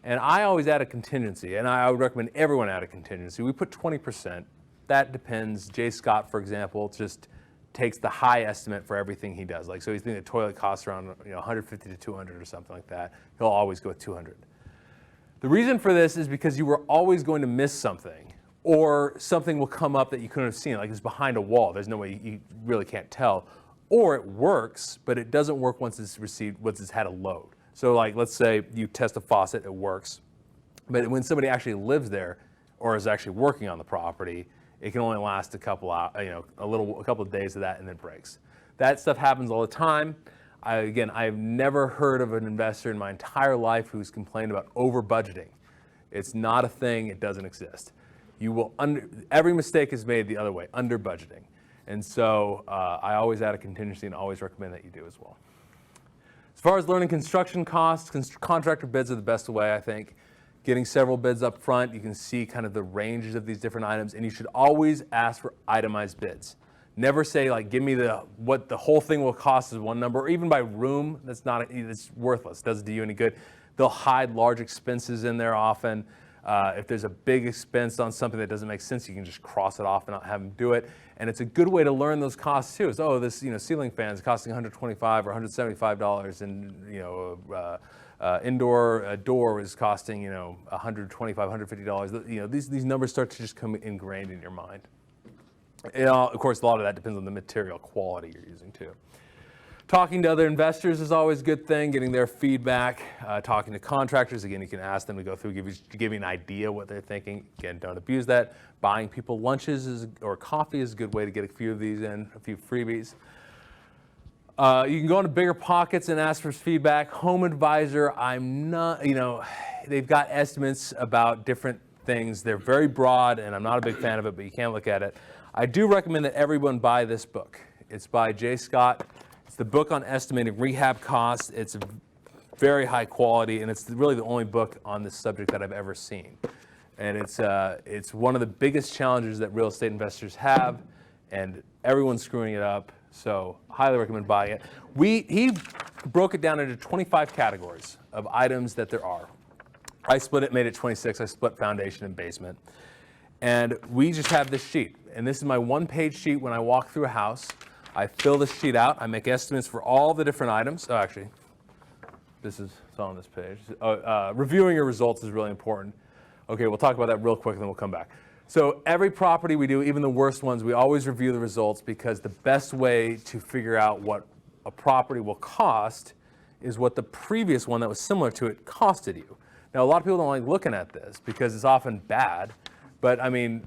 And I always add a contingency, and I would recommend everyone add a contingency. We put 20%. That depends. Jay Scott, for example, just takes the high estimate for everything he does. So he's thinking the toilet costs around 150 to 200 or something like that. He'll always go with 200. The reason for this is because you were always going to miss something, or something will come up that you couldn't have seen, like it's behind a wall. There's no way, you really can't tell. Or it works, but it doesn't work once it's had a load. So let's say you test a faucet, it works. But when somebody actually lives there or is actually working on the property, it can only last a couple of days of that, and then breaks. That stuff happens all the time. I've never heard of an investor in my entire life who's complained about over budgeting. It's not a thing. It doesn't exist. Every mistake is made the other way, under budgeting. And so I always add a contingency and always recommend that you do as well. As far as learning construction costs, contractor bids are the best way, I think. Getting several bids up front, you can see kind of the ranges of these different items, and you should always ask for itemized bids. Never say like, give me what the whole thing will cost is one number, or even by room. It's worthless. Doesn't do you any good. They'll hide large expenses in there often. If there's a big expense on something that doesn't make sense, you can just cross it off and not have them do it. And it's a good way to learn those costs too. Is this ceiling fan is costing $125 or $175, and indoor door is costing $125, $150. These numbers start to just come ingrained in your mind. Of course, a lot of that depends on the material quality you're using too. Talking to other investors is always a good thing, getting their feedback. Talking to contractors, again, you can ask them to go through, give you an idea what they're thinking. Again, don't abuse that. Buying people lunches or coffee is a good way to get a few of these in, a few freebies. You can go into Bigger Pockets and ask for feedback. Home Advisor, I'm not, they've got estimates about different things. They're very broad, and I'm not a big fan of it, but you can look at it. I do recommend that everyone buy this book. It's by Jay Scott. It's the book on estimating rehab costs. It's very high quality, and it's really the only book on this subject that I've ever seen. And it's one of the biggest challenges that real estate investors have, and everyone's screwing it up. So highly recommend buying it. He broke it down into 25 categories of items that there are. I split it, made it 26. I split foundation and basement. And we just have this sheet. And this is my one-page sheet when I walk through a house. I fill this sheet out. I make estimates for all the different items. Oh, actually, it's on this page. Reviewing your results is really important. Okay, we'll talk about that real quick, and then we'll come back. So every property we do, even the worst ones, we always review the results, because the best way to figure out what a property will cost is what the previous one that was similar to it costed you. Now, a lot of people don't like looking at this because it's often bad, but I mean,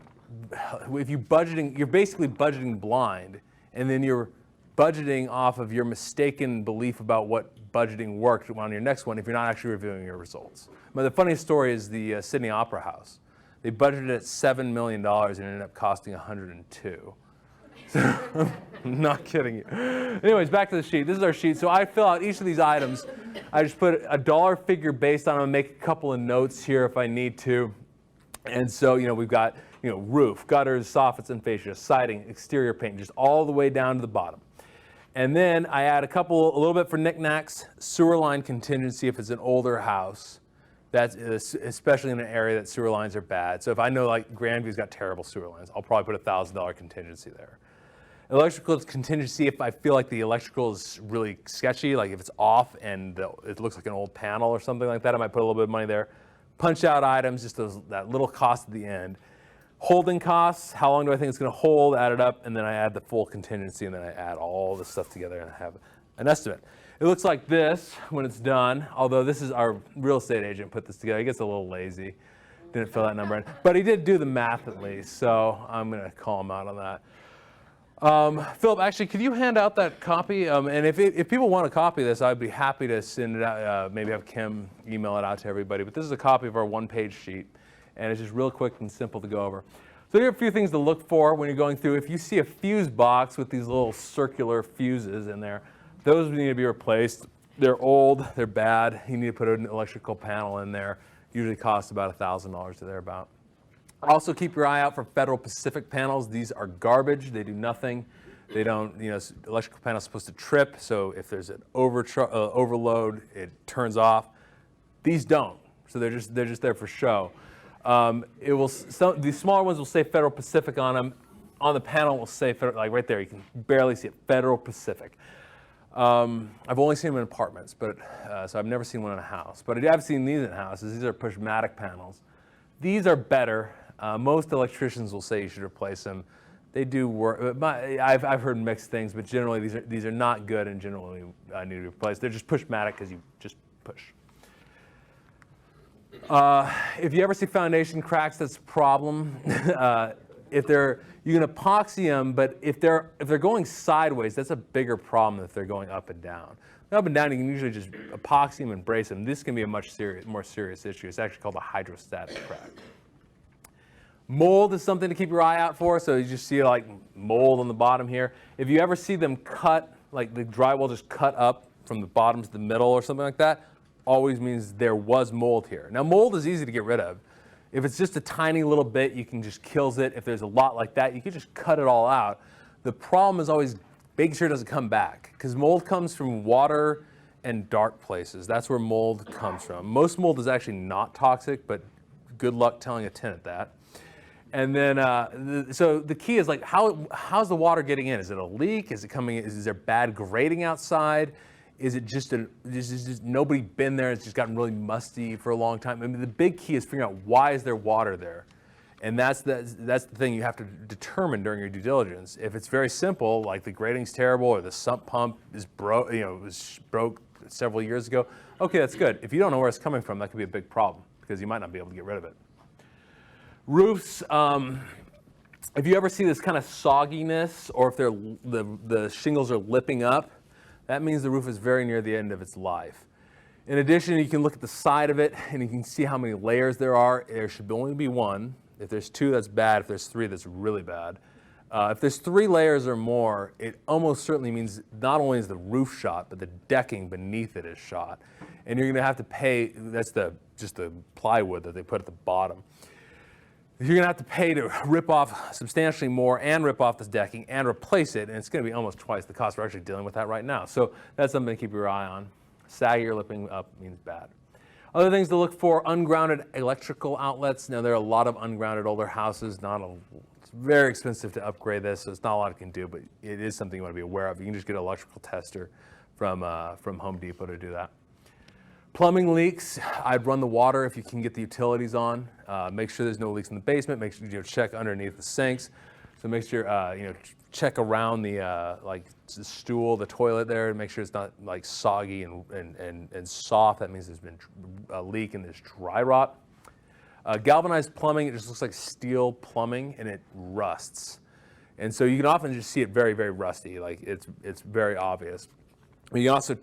if you're basically budgeting blind, and then you're budgeting off of your mistaken belief about what budgeting worked on your next one if you're not actually reviewing your results. But the funniest story is the Sydney Opera House. They budgeted at $7 million and it ended up costing $102. So, I'm not kidding you. Anyways, back to the sheet. This is our sheet. So I fill out each of these items. I just put a dollar figure based on them, make a couple of notes here if I need to. And so, we've got, roof, gutters, soffits and fascia, siding, exterior paint, just all the way down to the bottom. And then I add a little bit for knickknacks, sewer line contingency if it's an older house. That's especially in an area that sewer lines are bad. So if I know like Grandview's got terrible sewer lines, I'll probably put $1,000 contingency there. Electrical contingency if I feel like the electrical is really sketchy, like if it's off and it looks like an old panel or something like that, I might put a little bit of money there. Punch out items, just that little cost at the end. Holding costs, how long do I think it's going to hold, add it up, and then I add the full contingency, and then I add all this stuff together and I have an estimate. It looks like this when it's done, although this is our real estate agent put this together. He gets a little lazy, didn't fill that number in, but he did do the math at least, so I'm going to call him out on that. Philip, actually, could you hand out that copy? And if people want a copy of this, I'd be happy to send it out, maybe have Kim email it out to everybody. But this is a copy of our one-page sheet, and it's just real quick and simple to go over. So here are a few things to look for when you're going through. If you see a fuse box with these little circular fuses in there, those need to be replaced. They're old, they're bad. You need to put an electrical panel in there. Usually costs about $1,000 to thereabout. Also keep your eye out for Federal Pacific panels. These are garbage. They do nothing. They don't, electrical panel is supposed to trip, so if there's an overload, it turns off. These don't, so they're just there for show. These smaller ones will say Federal Pacific on them. On the panel, will say like right there. You can barely see it. Federal Pacific. I've only seen them in apartments, but so I've never seen one in a house. But I've seen these in houses. These are Pushmatic panels. These are better. Most electricians will say you should replace them. They do work. I've heard mixed things, but generally these are not good and generally need to be replaced. They're just Pushmatic because you just push. If you ever see foundation cracks, that's a problem. You can epoxy them, but if they're going sideways, that's a bigger problem than if they're going up and down. Up and down, you can usually just epoxy them and brace them. This can be a much more serious issue. It's actually called a hydrostatic crack. Mold is something to keep your eye out for. So you just see like mold on the bottom here. If you ever see them cut, like the drywall just cut up from the bottom to the middle or something like that, always means there was mold here. Now mold is easy to get rid of. If it's just a tiny little bit, you can just kills it. If there's a lot like that, you can just cut it all out. The problem is always making sure it doesn't come back, because mold comes from water and dark places. That's where mold comes from. Most mold is actually not toxic, but good luck telling a tenant that. And then, so the key is like, how's the water getting in? Is it a leak? Is it coming? Is there bad grading outside? Is it just just nobody been there? It's just gotten really musty for a long time. I mean, the big key is figuring out why is there water there, and that's the thing you have to determine during your due diligence. If it's very simple, like the grading's terrible or the sump pump is broke, it was broke several years ago. Okay, that's good. If you don't know where it's coming from, that could be a big problem because you might not be able to get rid of it. Roofs, if you ever see this kind of sogginess or if the shingles are lipping up, that means the roof is very near the end of its life. In addition, you can look at the side of it and you can see how many layers there are. There should only be one. If there's two, that's bad. If there's three, that's really bad. If there's 3 layers or more, it almost certainly means not only is the roof shot, but the decking beneath it is shot. And you're gonna have to pay, that's just the plywood that they put at the bottom. You're gonna have to pay to rip off substantially more and rip off this decking and replace it, and it's gonna be almost twice the cost. We're actually dealing with that right now. So that's something to keep your eye on. Saggy or lipping up means bad. Other things to look for, ungrounded electrical outlets. Now there are a lot of ungrounded older houses, it's very expensive to upgrade this, so it's not a lot you can do, but it is something you wanna be aware of. You can just get an electrical tester from Home Depot to do that. Plumbing leaks, I'd run the water if you can get the utilities on. Make sure there's no leaks in the basement. Make sure you check underneath the sinks. So make sure check around the the stool, the toilet there, and make sure it's not like soggy and soft. That means there's been a leak and there's dry rot. Galvanized plumbing, it just looks like steel plumbing and it rusts. And so you can often just see it very, very rusty. Like it's very obvious. You can also,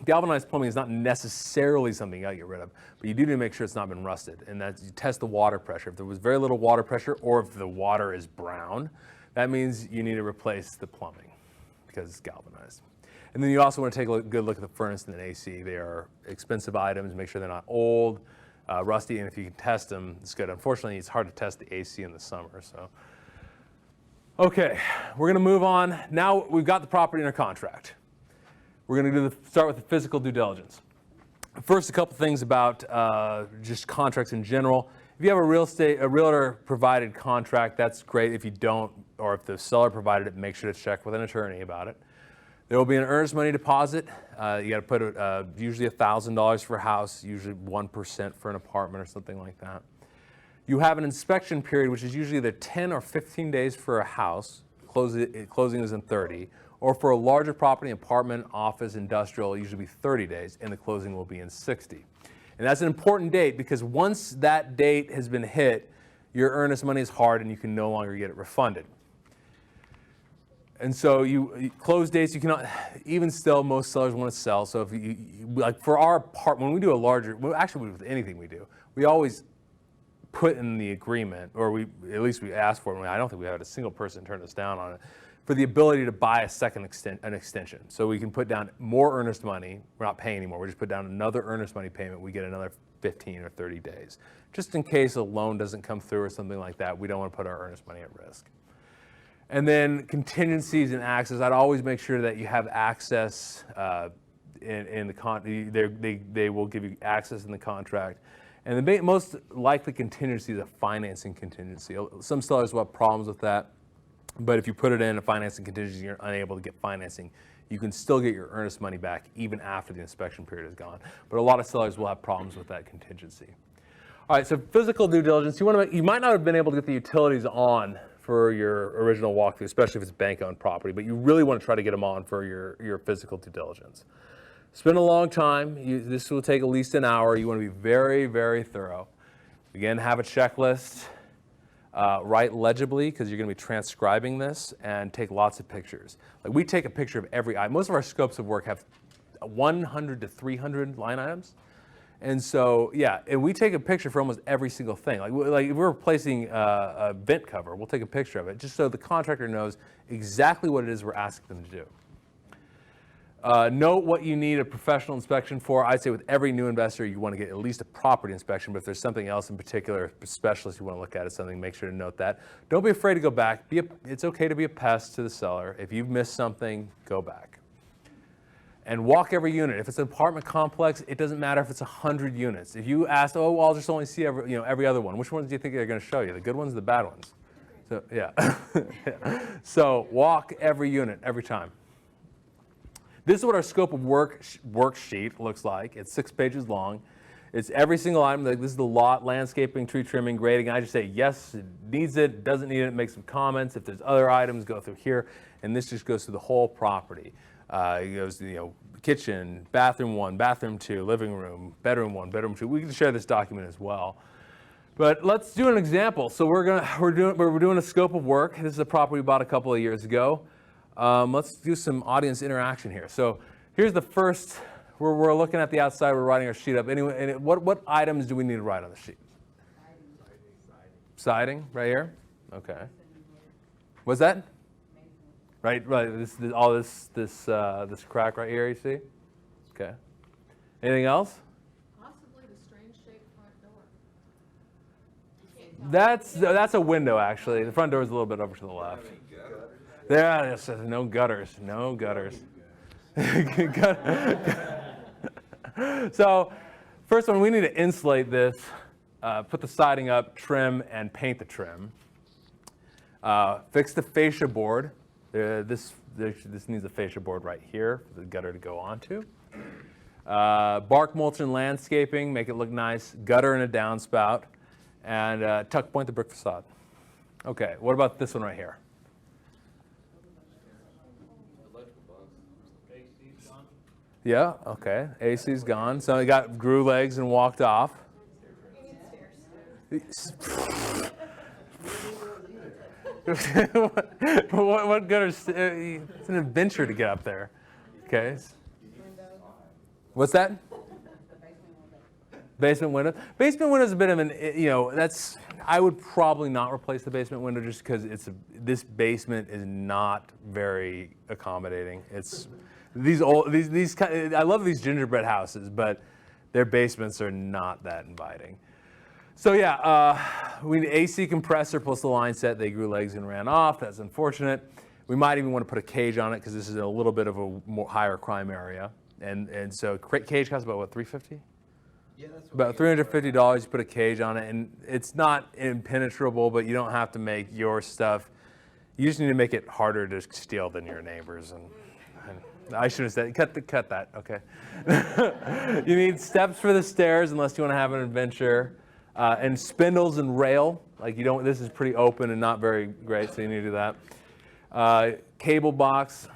galvanized plumbing is not necessarily something you gotta get rid of, but you do need to make sure it's not been rusted, and that's, you test the water pressure. If there was very little water pressure, or if the water is brown, that means you need to replace the plumbing because it's galvanized. And then you also wanna take a good look at the furnace and the AC. They are expensive items, make sure they're not old, rusty, and if you can test them, it's good. Unfortunately, it's hard to test the AC in the summer, so. Okay, we're gonna move on. Now we've got the property under contract. We're going to start with the physical due diligence. First, a couple things about just contracts in general. If you have a realtor provided contract, that's great. If you don't, or if the seller provided it, make sure to check with an attorney about it. There will be an earnest money deposit. You got to put usually $1,000 for a house, usually 1% for an apartment or something like that. You have an inspection period, which is usually either 10 or 15 days for a house. Closing is in 30. Or for a larger property, apartment, office, industrial, it'll usually be 30 days, and the closing will be in 60. And that's an important date because once that date has been hit, your earnest money is hard and you can no longer get it refunded. And so you close dates, you cannot, even still, most sellers want to sell. So if you like for our part, when we do a larger, well, actually with anything we do, we always put in the agreement, or at least we ask for it. I don't think we had a single person turn us down on it, for the ability to buy an extension. So we can put down more earnest money. We're not paying anymore. We just put down another earnest money payment. We get another 15 or 30 days. Just in case a loan doesn't come through or something like that, we don't want to put our earnest money at risk. And then contingencies and access. I'd always make sure that you have access in the they will give you access in the contract. And the most likely contingency is a financing contingency. Some sellers will have problems with that. But if you put it in a financing contingency, you're unable to get financing, you can still get your earnest money back even after the inspection period is gone. But a lot of sellers will have problems with that contingency. All right, so physical due diligence, you might not have been able to get the utilities on for your original walkthrough, especially if it's bank-owned property, but you really want to try to get them on for your physical due diligence. Spend a long time. This will take at least an hour. You want to be very, very thorough. Again, have a checklist. Write legibly because you're going to be transcribing this, and take lots of pictures. Like we take a picture of every item. Most of our scopes of work have 100 to 300 line items. And so, yeah, and we take a picture for almost every single thing. Like if we're replacing a vent cover, we'll take a picture of it just so the contractor knows exactly what it is we're asking them to do. Note what you need a professional inspection for. I'd say with every new investor, you want to get at least a property inspection, but if there's something else in particular, a specialist you want to look at, something, make sure to note that. Don't be afraid to go back. It's okay to be a pest to the seller. If you've missed something, go back. And walk every unit. If it's an apartment complex, it doesn't matter if it's 100 units. If you asked, oh, well, I'll just only see every other one, which ones do you think they're going to show you? The good ones or the bad ones? So, yeah. So walk every unit every time. This is what our scope of work worksheet looks like. It's 6 pages long. It's every single item. Like this is the lot, landscaping, tree trimming, grading. I just say yes, it needs it, doesn't need it, make some comments. If there's other items, go through here. And this just goes through the whole property. It goes to, kitchen, bathroom 1, bathroom 2, living room, bedroom 1, bedroom 2. We can share this document as well. But let's do an example. So we're doing a scope of work. This is a property we bought a couple of years ago. Let's do some audience interaction here. So here's the first, we're looking at the outside, we're writing our sheet up. Anyway, and what items do we need to write on the sheet? Siding, right here? Okay. What's that? Right, this crack right here, you see? Okay. Anything else? Possibly the strange shaped front door. That's a window, actually. The front door is a little bit over to the left. There, no gutters, no gutters. So, first one, we need to insulate this, put the siding up, trim, and paint the trim. Fix the fascia board. This needs a fascia board right here for the gutter to go onto. Bark mulch and landscaping, make it look nice. Gutter and a downspout, and tuck point the brick facade. Okay, what about this one right here? Yeah, okay. AC's gone. So he grew legs and walked off. what gutters? It's an adventure to get up there. Okay. What's that? Basement window. Basement window is a bit of an, I would probably not replace the basement window just because this basement is not very accommodating. I love these gingerbread houses, but their basements are not that inviting. So yeah, we need AC compressor plus the line set. They grew legs and ran off. That's unfortunate. We might even want to put a cage on it because this is a little bit of a more higher crime area. And so cage costs about what, $350? Yeah, that's about $350. You put a cage on it, and it's not impenetrable, but you don't have to make your stuff. You just need to make it harder to steal than your neighbors. And I should have said, cut that, okay. You need steps for the stairs unless you want to have an adventure. And spindles and rail, this is pretty open and not very great, so you need to do that. Cable box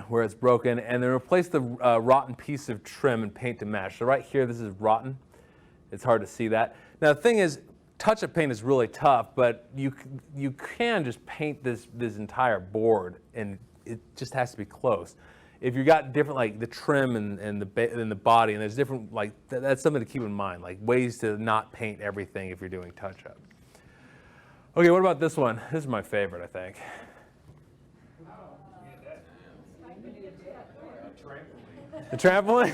where it's broken, and then replace the rotten piece of trim and paint to match. So right here, this is rotten. It's hard to see that. Now the thing is, touch-up paint is really tough, but you can just paint this entire board, and it just has to be close. If you've got different, the trim and the body, and there's different, that's something to keep in mind, ways to not paint everything if you're doing touch-up. Okay, what about this one? This is my favorite, I think. The trampoline?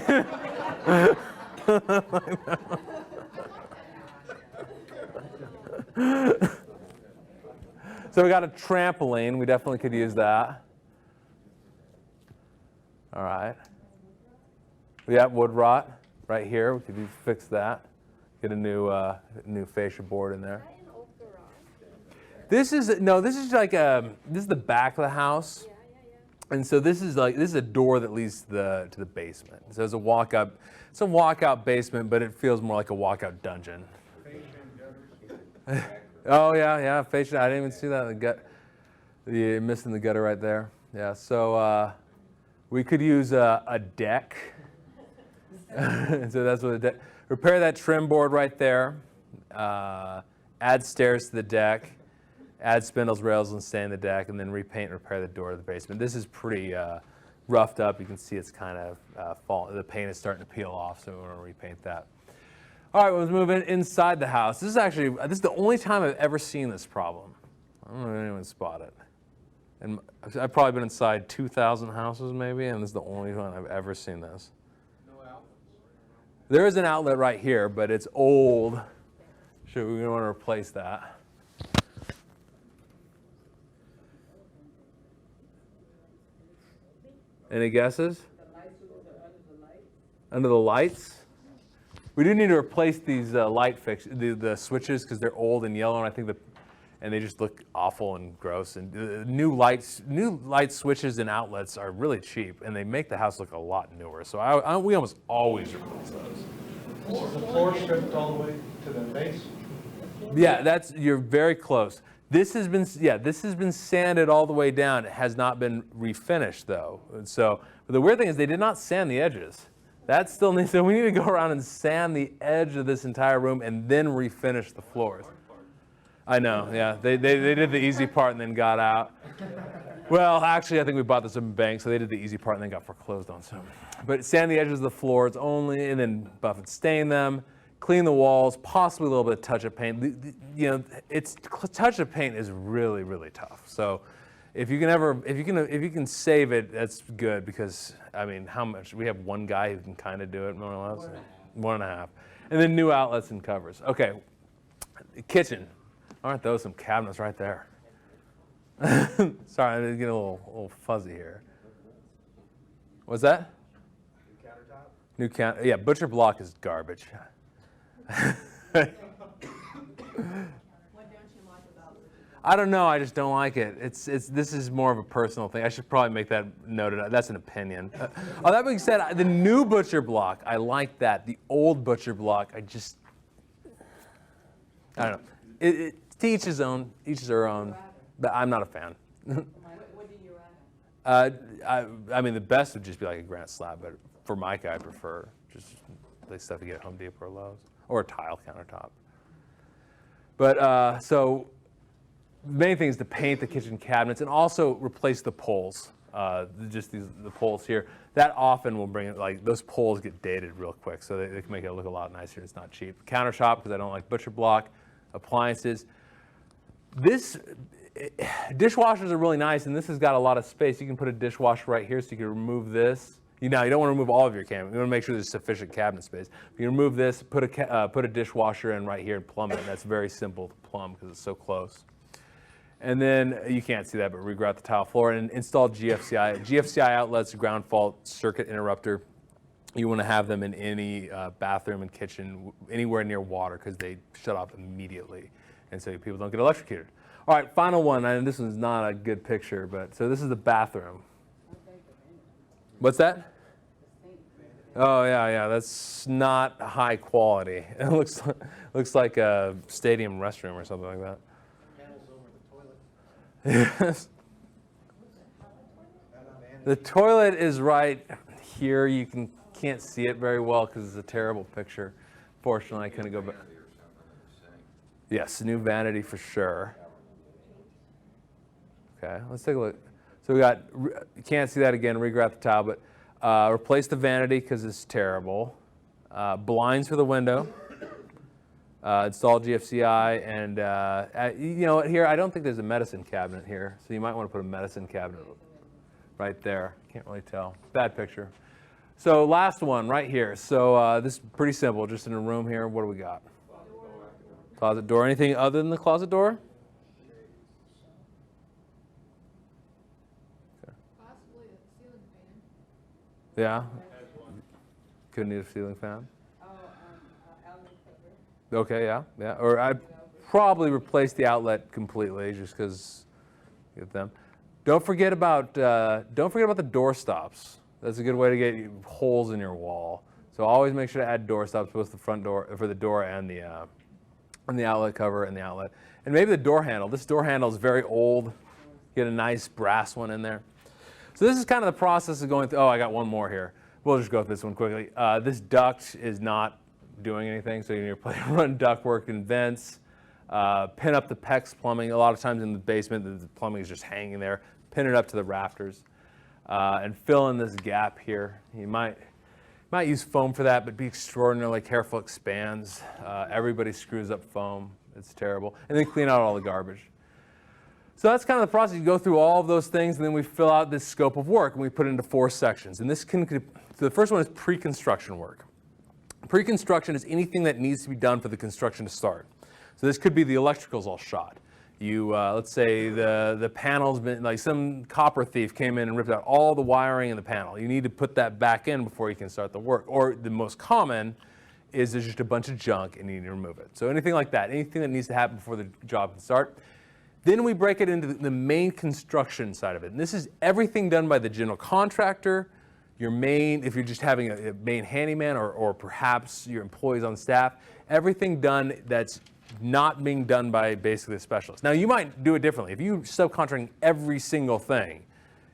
So we got a trampoline. We definitely could use that. All right. We got wood rot right here. We could fix that. Get a new fascia board in there. This is the back of the house. And so this is a door that leads to the basement. So it's a walkout basement, but it feels more like a walkout dungeon. Oh yeah, fascia. I didn't even see that. You're missing the gutter right there. Yeah. So we could use a deck. And so that's what a deck. Repair that trim board right there. Add stairs to the deck. Add spindles, rails, and stain the deck, and then repaint and repair the door to the basement. This is pretty roughed up. You can see it's kind of the paint is starting to peel off, so we want to repaint that. All right, let's move inside the house. This is the only time I've ever seen this problem. I don't know if anyone spot it. And I've probably been inside 2,000 houses maybe, and this is the only one I've ever seen this. No outlets. There is an outlet right here, but it's old. Sure, we're gonna want to replace that. Any guesses? Under the lights? We do need to replace these light the switches because they're old and yellow, and I think and they just look awful and gross. And new light switches and outlets are really cheap, and they make the house look a lot newer. So we almost always replace those. Is the floor stripped all the way to the base? Yeah, you're very close. This has been sanded all the way down. It has not been refinished though. And so the weird thing is they did not sand the edges. That still needs. So we need to go around and sand the edge of this entire room and then refinish the floors. I know, yeah. They did the easy part and then got out. Well, actually, I think we bought this in bank, so they did the easy part and then got foreclosed on. So, but sand the edges of the floors only, and then buff and stain them, clean the walls, possibly a little bit of touch-up paint. Touch-up paint is really, really tough. So, if you can save it, that's good because I mean, how much? We have one guy who can kind of do it more or less. 1.5, and then new outlets and covers. Okay, kitchen. Aren't those some cabinets right there? Sorry, I'm getting a little fuzzy here. What's that? New countertop? Yeah, butcher block is garbage. What don't you like about it? I don't know. I just don't like it. This is more of a personal thing. I should probably make that noted. That's an opinion. That being said, the new butcher block, I like that. The old butcher block, I don't know. To each his own, each their own. But I'm not a fan. What do you rather? I mean, the best would just be like a granite slab, but for mica, I prefer just the stuff you get at Home Depot or Lowe's, or a tile countertop. But so the main thing is to paint the kitchen cabinets and also replace the poles. The poles here. That often will bring it, like those poles get dated real quick, so they can make it look a lot nicer. It's not cheap. Countertop, because I don't like butcher block. Appliances. Dishwashers are really nice, and this has got a lot of space. You can put a dishwasher right here, so you can remove this. You don't want to remove all of your cabinet. You want to make sure there's sufficient cabinet space. If you remove this, put a dishwasher in right here and plumb it. And that's very simple to plumb because it's so close. And then you can't see that, but regrout the tile floor and install GFCI. GFCI outlets, ground fault circuit interrupter. You want to have them in any bathroom and kitchen, anywhere near water, because they shut off immediately, and so people don't get electrocuted. All right, final one, and this one's not a good picture, but so this is the bathroom. What's that? Oh yeah, that's not high quality. It looks like a stadium restroom or something like that. Panels over the toilet. Yes. The toilet is right here. You can't see it very well because it's a terrible picture. Fortunately, I couldn't go back. Yes, new vanity for sure. Okay, let's take a look. So we got, you can't see that again, regrout the tile, but replace the vanity because it's terrible. Blinds for the window. Install GFCI, and you know what, here, I don't think there's a medicine cabinet here, so you might want to put a medicine cabinet right there. Can't really tell. Bad picture. So last one right here. So this is pretty simple, just in a room here. What do we got? Closet door. Anything other than the closet door? Okay. Possibly a ceiling fan. Yeah. Could need a ceiling fan. Okay, yeah. Or I'd probably replace the outlet completely, just because get them. Don't forget about the door stops. That's a good way to get holes in your wall. So always make sure to add door stops, both the front door for the door and the outlet cover and the outlet. And maybe the door handle. This door handle is very old. Get a nice brass one in there. So this is kind of the process of going through. Oh, I got one more here. We'll just go through this one quickly. This duct is not doing anything, so you need to run ductwork and vents. Pin up the PEX plumbing. A lot of times in the basement, the plumbing is just hanging there. Pin it up to the rafters. And fill in this gap here. You might use foam for that, but be extraordinarily careful. It expands. Everybody screws up foam. It's terrible. And then clean out all the garbage. So that's kind of the process. You go through all of those things, and then we fill out this scope of work, and we put it into 4 sections. And so the first one is pre-construction work. Pre-construction is anything that needs to be done for the construction to start. So this could be the electricals all shot. Let's say the panel's been, like some copper thief came in and ripped out all the wiring in the panel. You need to put that back in before you can start the work. Or the most common is there's just a bunch of junk and you need to remove it. So anything like that, anything that needs to happen before the job can start. Then we break it into the main construction side of it. And this is everything done by the general contractor, if you're just having a main handyman or perhaps your employees on staff, everything done that's not being done by basically a specialist. Now you might do it differently. If you subcontracting every single thing,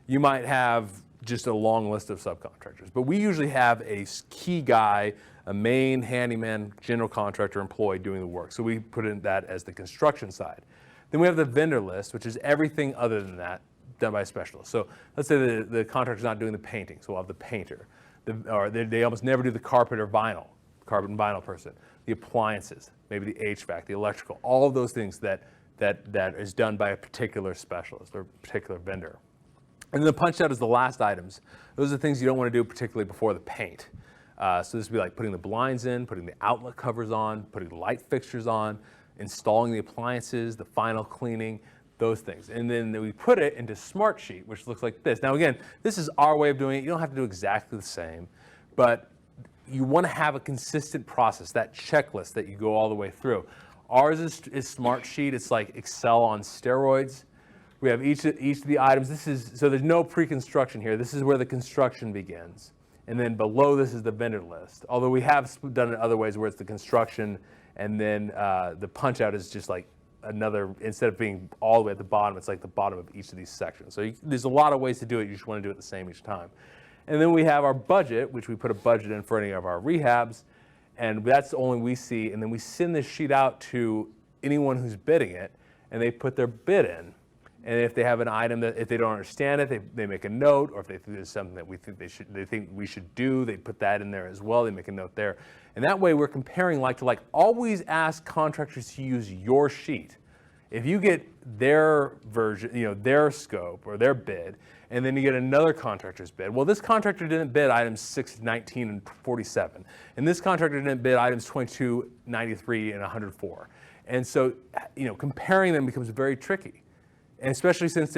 you might have just a long list of subcontractors. But we usually have a key guy, a main handyman, general contractor employee doing the work. So we put in that as the construction side. Then we have the vendor list, which is everything other than that done by a specialist. So let's say the contractor's not doing the painting, so we'll have the painter. They almost never do the carpet or carpet and vinyl person. The appliances, maybe the HVAC, the electrical, all of those things that is done by a particular specialist or particular vendor. And then the punch out is the last items. Those are the things you don't want to do particularly before the paint. So this would be like putting the blinds in, putting the outlet covers on, putting the light fixtures on, installing the appliances, the final cleaning, those things. And then we put it into Smartsheet, which looks like this. Now again, this is our way of doing it. You don't have to do exactly the same, but you want to have a consistent process, that checklist that you go all the way through. Ours is Smartsheet. It's like Excel on steroids. We have each of the items. So there's no pre-construction here. This is where the construction begins. And then below this is the vendor list. Although we have done it other ways where it's the construction and then the punch out is just like another, instead of being all the way at the bottom, it's like the bottom of each of these sections. So there's a lot of ways to do it. You just want to do it the same each time. And then we have our budget, which we put a budget in for any of our rehabs, and that's the only we see. And then we send this sheet out to anyone who's bidding it, and they put their bid in. And if they have an item that, if they don't understand it, they make a note, or if they think there's something that they think we should do, they put that in there as well. They make a note there. And that way we're comparing like to like. Always ask contractors to use your sheet. If you get their version, their scope or their bid, and then you get another contractor's bid. Well, this contractor didn't bid items 6, 19, and 47. And this contractor didn't bid items 22, 93, and 104. And so, comparing them becomes very tricky. And especially since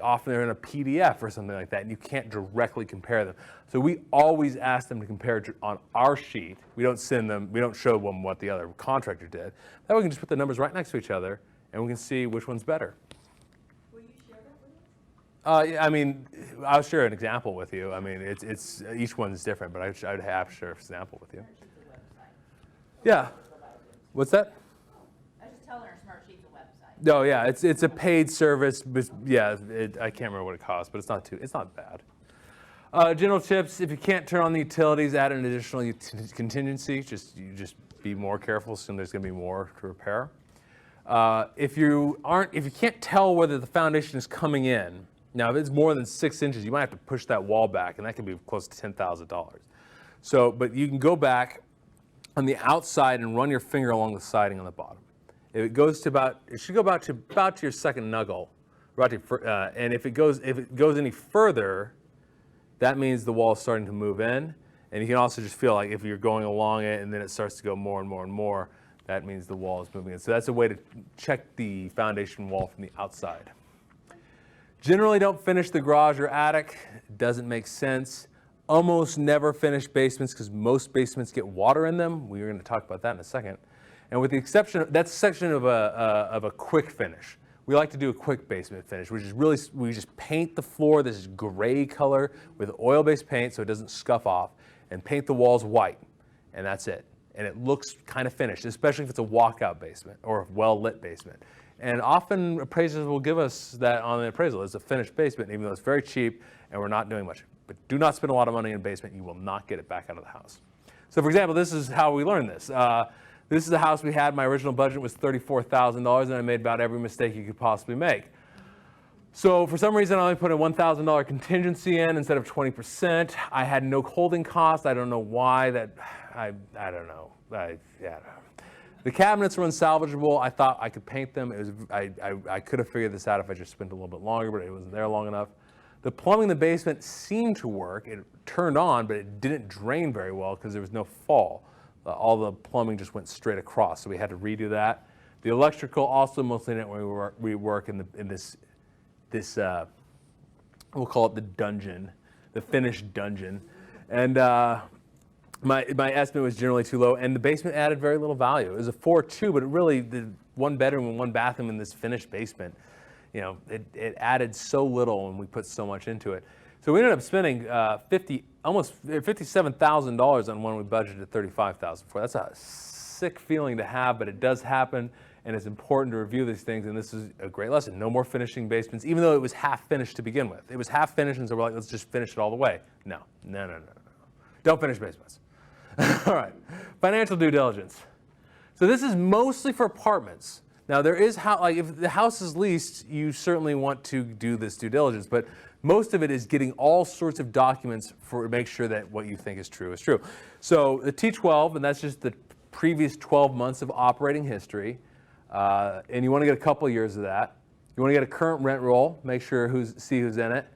often they're in a PDF or something like that, and you can't directly compare them. So we always ask them to compare on our sheet. We don't show them what the other contractor did. That way we can just put the numbers right next to each other, and we can see which one's better. Will you share that with us? I'll share an example with you. It's each one's different, but I'd have to share an example with you. Yeah. What's that? I was just telling her Smartsheet's a website. No, yeah, it's a paid service, but yeah, I can't remember what it costs, but it's not bad. General tips: if you can't turn on the utilities, add an additional contingency. You just be more careful. Soon there's going to be more to repair. If you can't tell whether the foundation is coming in, now if it's more than 6 inches, you might have to push that wall back, and that can be close to $10,000. So, but you can go back on the outside and run your finger along the siding on the bottom. If it goes to it should go about to your second knuckle, and if it goes any further, that means the wall is starting to move in. And you can also just feel like if you're going along it and then it starts to go more and more and more, that means the wall is moving in. So that's a way to check the foundation wall from the outside. Generally don't finish the garage or attic. It doesn't make sense. Almost never finish basements because most basements get water in them. We're going to talk about that in a second. And with the exception, that's a section of a quick finish. We like to do a quick basement finish, which is really, we just paint the floor this gray color with oil-based paint so it doesn't scuff off, and paint the walls white, and that's it. And it looks kind of finished, especially if it's a walkout basement or a well-lit basement. And often appraisers will give us that on the appraisal. It's a finished basement, even though it's very cheap and we're not doing much. But do not spend a lot of money in a basement. You will not get it back out of the house. So for example, this is how we learned this. This is the house we had. My original budget was $34,000, and I made about every mistake you could possibly make. So for some reason, I only put a $1,000 contingency in instead of 20%. I had no holding cost. I don't know why. I don't know. The cabinets were unsalvageable. I thought I could paint them. It was, I could have figured this out if I just spent a little bit longer, but it wasn't there long enough. The plumbing in the basement seemed to work. It turned on, but it didn't drain very well because there was no fall. All the plumbing just went straight across, so we had to redo that. The electrical also mostly didn't rework in this we'll call it the dungeon, the finished dungeon. And my estimate was generally too low, and the basement added very little value. It was a 4.2, but it really, the one bedroom and one bathroom in this finished basement, you know, it added so little and we put so much into it. So we ended up spending almost $57,000 on one we budgeted $35,000 for. That's a sick feeling to have, but it does happen, and it's important to review these things, and this is a great lesson. No more finishing basements, even though it was half finished to begin with. It was half finished, and so we're like, let's just finish it all the way. No. Don't finish basements. All right, financial due diligence. So this is mostly for apartments. Now there is if the house is leased, you certainly want to do this due diligence, but most of it is getting all sorts of documents to make sure that what you think is true is true. So the T12, and that's just the previous 12 months of operating history, and you want to get a couple of years of that. You want to get a current rent roll, make sure see who's in it.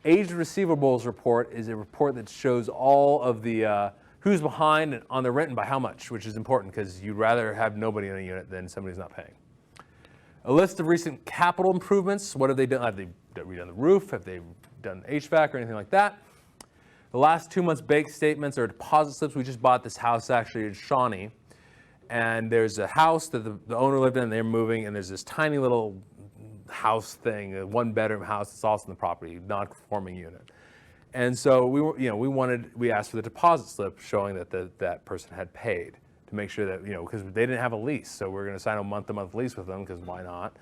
Aged receivables report is a report that shows all of the who's behind on the rent and by how much, which is important because you'd rather have nobody in a unit than somebody who's not paying. A list of recent capital improvements. What have they done? Have they redone the roof? Have they done HVAC or anything like that? The last 2 months' bank statements or deposit slips. We just bought this house actually in Shawnee, and there's a house that the owner lived in, and they're moving, and there's this tiny little house thing, a one-bedroom house that's also in the property, non-conforming unit. And so we asked for the deposit slip showing that that person had paid to make sure that, because they didn't have a lease, so we're going to sign a month-to-month lease with them because why not?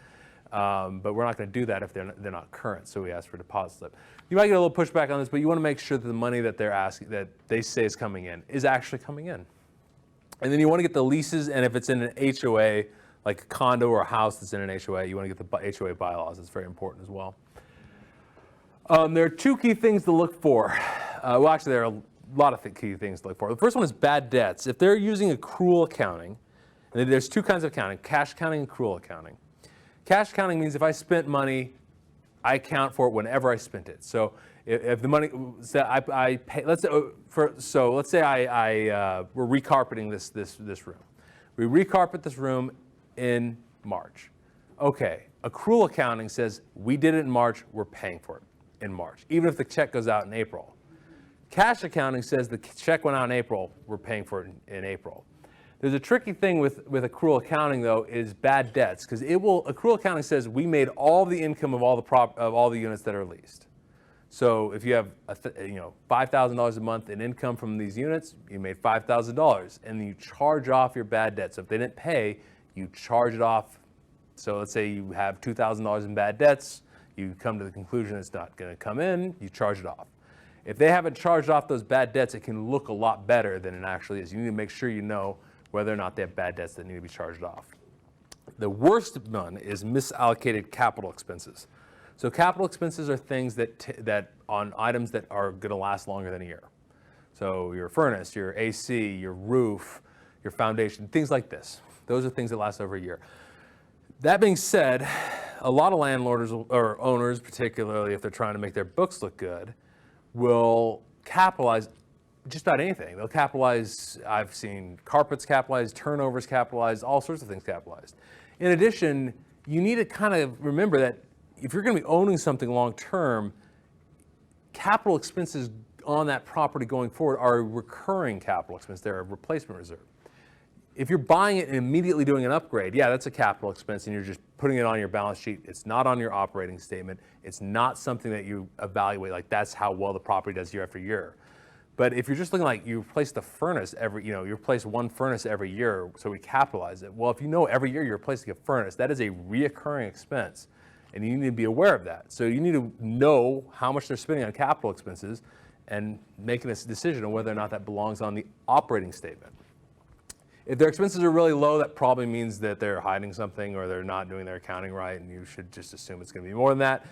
But we're not going to do that if they're not current, so we asked for a deposit slip. You might get a little pushback on this, but you want to make sure that the money that they're asking, that they say is coming in, is actually coming in. And then you want to get the leases, and if it's in an HOA, like a condo or a house that's in an HOA, you want to get the HOA bylaws. It's very important as well. There are two key things to look for. Well, actually, there are a lot of key things to look for. The first one is bad debts. If they're using accrual accounting, and there's two kinds of accounting, cash accounting and accrual accounting. Cash accounting means if I spent money, I account for it whenever I spent it. So if the money, I pay, let's say we're recarpeting this room. We recarpet this room in March. Okay, accrual accounting says we did it in March, we're paying for it in March, even if the check goes out in April. Cash accounting says the check went out in April, we're paying for it in April. There's a tricky thing with accrual accounting though is bad debts, because accrual accounting says we made all the income of all the units that are leased. So if you have $5,000 a month in income from these units, you made $5,000, and you charge off your bad debts. So if they didn't pay, you charge it off. So let's say you have $2,000 in bad debts, you come to the conclusion it's not going to come in, you charge it off. If they haven't charged off those bad debts, it can look a lot better than it actually is. You need to make sure you know whether or not they have bad debts that need to be charged off. The worst one is misallocated capital expenses. So capital expenses are things that on items that are going to last longer than a year. So your furnace, your AC, your roof, your foundation, things like this. Those are things that last over a year. That being said, a lot of landlords or owners, particularly if they're trying to make their books look good, will capitalize just about anything. They'll capitalize, I've seen carpets capitalized, turnovers capitalized, all sorts of things capitalized. In addition, you need to kind of remember that if you're going to be owning something long term, capital expenses on that property going forward are a recurring capital expense. They're a replacement reserve. If you're buying it and immediately doing an upgrade, yeah, that's a capital expense and you're just putting it on your balance sheet. It's not on your operating statement. It's not something that you evaluate like that's how well the property does year after year. But if you're just looking like you replace the furnace you replace one furnace every year, so we capitalize it. Well, if you know every year you're replacing a furnace, that is a reoccurring expense, and you need to be aware of that. So you need to know how much they're spending on capital expenses and making a decision on whether or not that belongs on the operating statement. If their expenses are really low, that probably means that they're hiding something or they're not doing their accounting right, and you should just assume it's going to be more than that.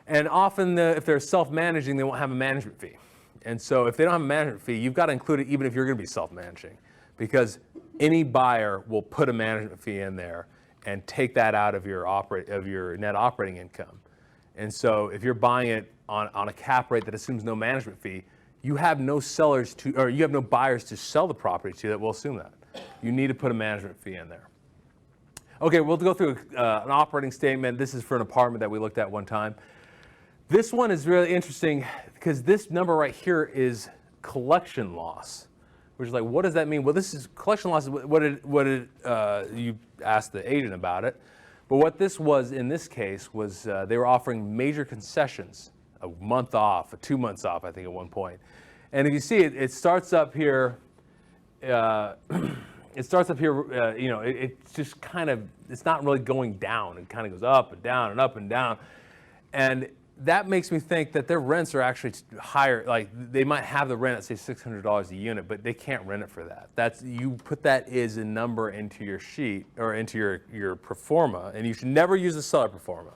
And often, if they're self-managing, they won't have a management fee. And so if they don't have a management fee, you've got to include it even if you're going to be self-managing. Because any buyer will put a management fee in there and take that out of your net operating income. And so if you're buying it on a cap rate that assumes no management fee, you have no you have no buyers to sell the property to that will assume that. You need to put a management fee in there. Okay, we'll go through an operating statement. This is for an apartment that we looked at one time. This one is really interesting because this number right here is collection loss, which is like, what does that mean? Well, this is collection loss. You asked the agent about it, but what this was in this case was they were offering major concessions, a month off, 2 months off, I think at one point. And if you see it, it starts up here. It starts up here, it's just kind of, it's not really going down. It kind of goes up and down and up and down. And that makes me think that their rents are actually higher. Like they might have the rent at say $600 a unit, but they can't rent it for that. You put that as a number into your sheet or into your pro forma, and you should never use the seller pro forma.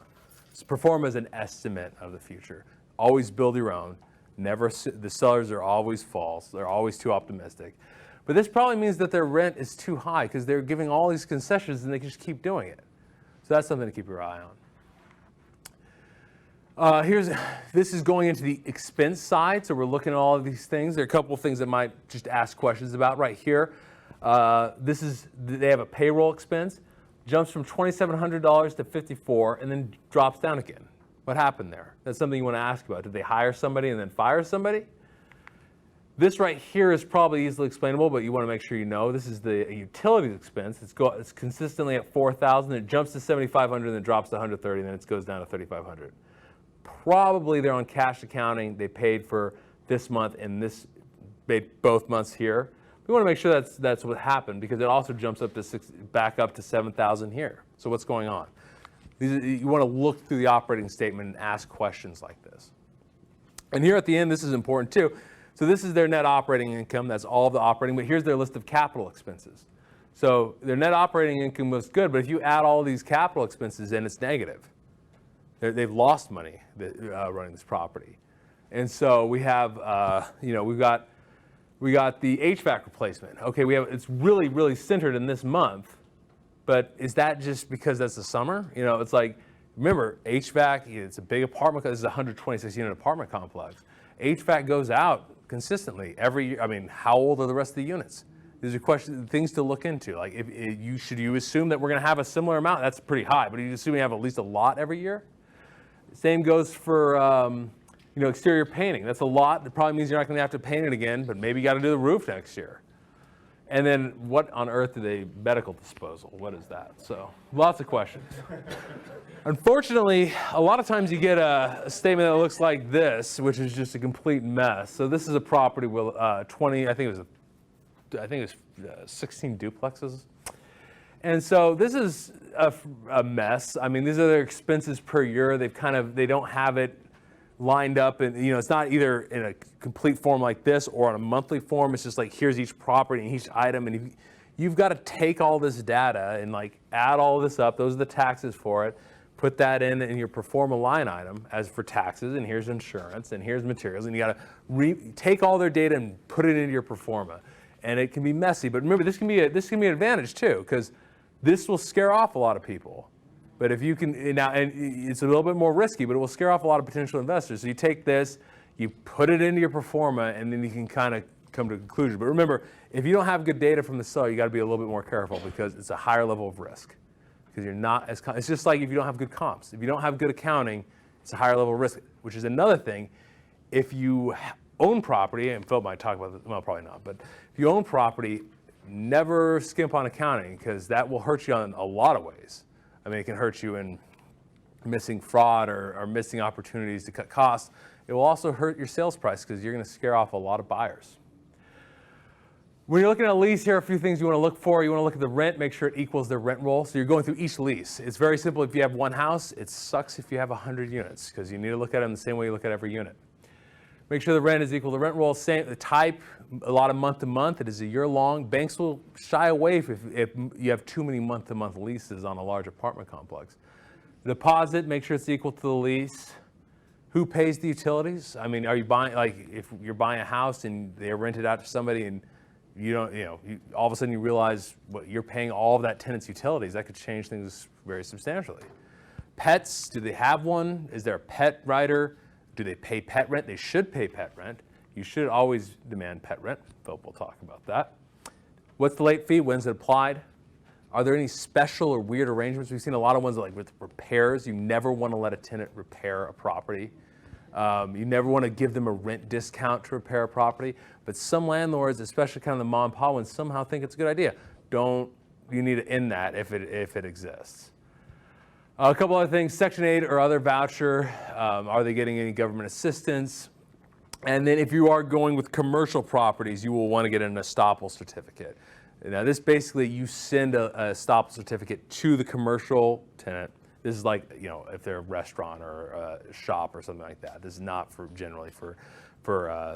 Pro forma is an estimate of the future. Always build your own. The sellers are always false. They're always too optimistic. But this probably means that their rent is too high because they're giving all these concessions and they can just keep doing it. So that's something to keep your eye on. This is going into the expense side. So we're looking at all of these things. There are a couple of things that might just ask questions about right here. They have a payroll expense, jumps from $2,700 to $54 and then drops down again. What happened there? That's something you want to ask about. Did they hire somebody and then fire somebody? This right here is probably easily explainable, but you want to make sure you know. This is the utilities expense. It's consistently at $4,000. It jumps to $7,500, then drops to $130, and then it goes down to $3,500. Probably they're on cash accounting. They paid for this month and both months here. We want to make sure that's what happened because it also jumps up to back up to $7,000 here. So what's going on? You want to look through the operating statement and ask questions like this. And here at the end, this is important too. So this is their net operating income. That's all of the operating, but here's their list of capital expenses. So their net operating income was good, but if you add all these capital expenses in, it's negative. They've lost money running this property. And so we have, we got the HVAC replacement. Okay, it's really, really centered in this month, but is that just because that's the summer? It's like, remember, HVAC, it's a big apartment, this is a 126 unit apartment complex. HVAC goes out consistently every year. I mean, how old are the rest of the units? These are things to look into. Like, should you assume that we're going to have a similar amount? That's pretty high, but you assume you have at least a lot every year? Same goes for exterior painting. That's a lot. It probably means you're not going to have to paint it again, but maybe you got to do the roof next year. And then what on earth do they medical disposal? What is that? So lots of questions. Unfortunately, a lot of times you get a statement that looks like this, which is just a complete mess. So this is a property with 16 duplexes. And so this is a mess. I mean, these are their expenses per year. They don't have it lined up, and it's not either in a complete form like this or on a monthly form. It's just like, here's each property and each item, and you've got to take all this data and like add all this up. Those are the taxes for it. Put that in your pro forma line item as for taxes, and here's insurance, and here's materials, and you got to take all their data and put it into your pro forma. And it can be messy, but remember, this can be an advantage too, because this will scare off a lot of people. But if you can, now, and it's a little bit more risky, but it will scare off a lot of potential investors. So you take this, you put it into your pro forma, and then you can kind of come to a conclusion. But remember, if you don't have good data from the seller, you got to be a little bit more careful because it's a higher level of risk. Because you're not as, it's just like if you don't have good comps. If you don't have good accounting, it's a higher level of risk, which is another thing. If you own property, and Phil might talk about this, well, probably not, but if you own property, never skimp on accounting because that will hurt you in a lot of ways. I mean, it can hurt you in missing fraud or missing opportunities to cut costs. It will also hurt your sales price because you're going to scare off a lot of buyers. When you're looking at a lease, here are a few things you want to look for. You want to look at the rent, make sure it equals their rent roll. So you're going through each lease. It's very simple if you have one house. It sucks if you have 100 units because you need to look at them the same way you look at every unit. Make sure the rent is equal to the rent roll. Same, the type, a lot of month to month. It is a year long. Banks will shy away if you have too many month to month leases on a large apartment complex. The deposit, make sure it's equal to the lease. Who pays the utilities? I mean, are you buying, like if you're buying a house and they're rented out to somebody and you don't, all of a sudden you realize you're paying all of that tenant's utilities. That could change things very substantially. Pets, do they have one? Is there a pet rider? Do they pay pet rent? They should pay pet rent. You should always demand pet rent. Phil will talk about that. What's the late fee? When's it applied? Are there any special or weird arrangements? We've seen a lot of ones like with repairs. You never want to let a tenant repair a property. You never want to give them a rent discount to repair a property. But some landlords, especially kind of the mom and pop ones, somehow think it's a good idea. You need to end that if it exists. A couple other things, Section 8 or other voucher. Are they getting any government assistance? And then if you are going with commercial properties, you will want to get an estoppel certificate. Now this basically, you send a estoppel certificate to the commercial tenant. This is like, if they're a restaurant or a shop or something like that. This is not generally for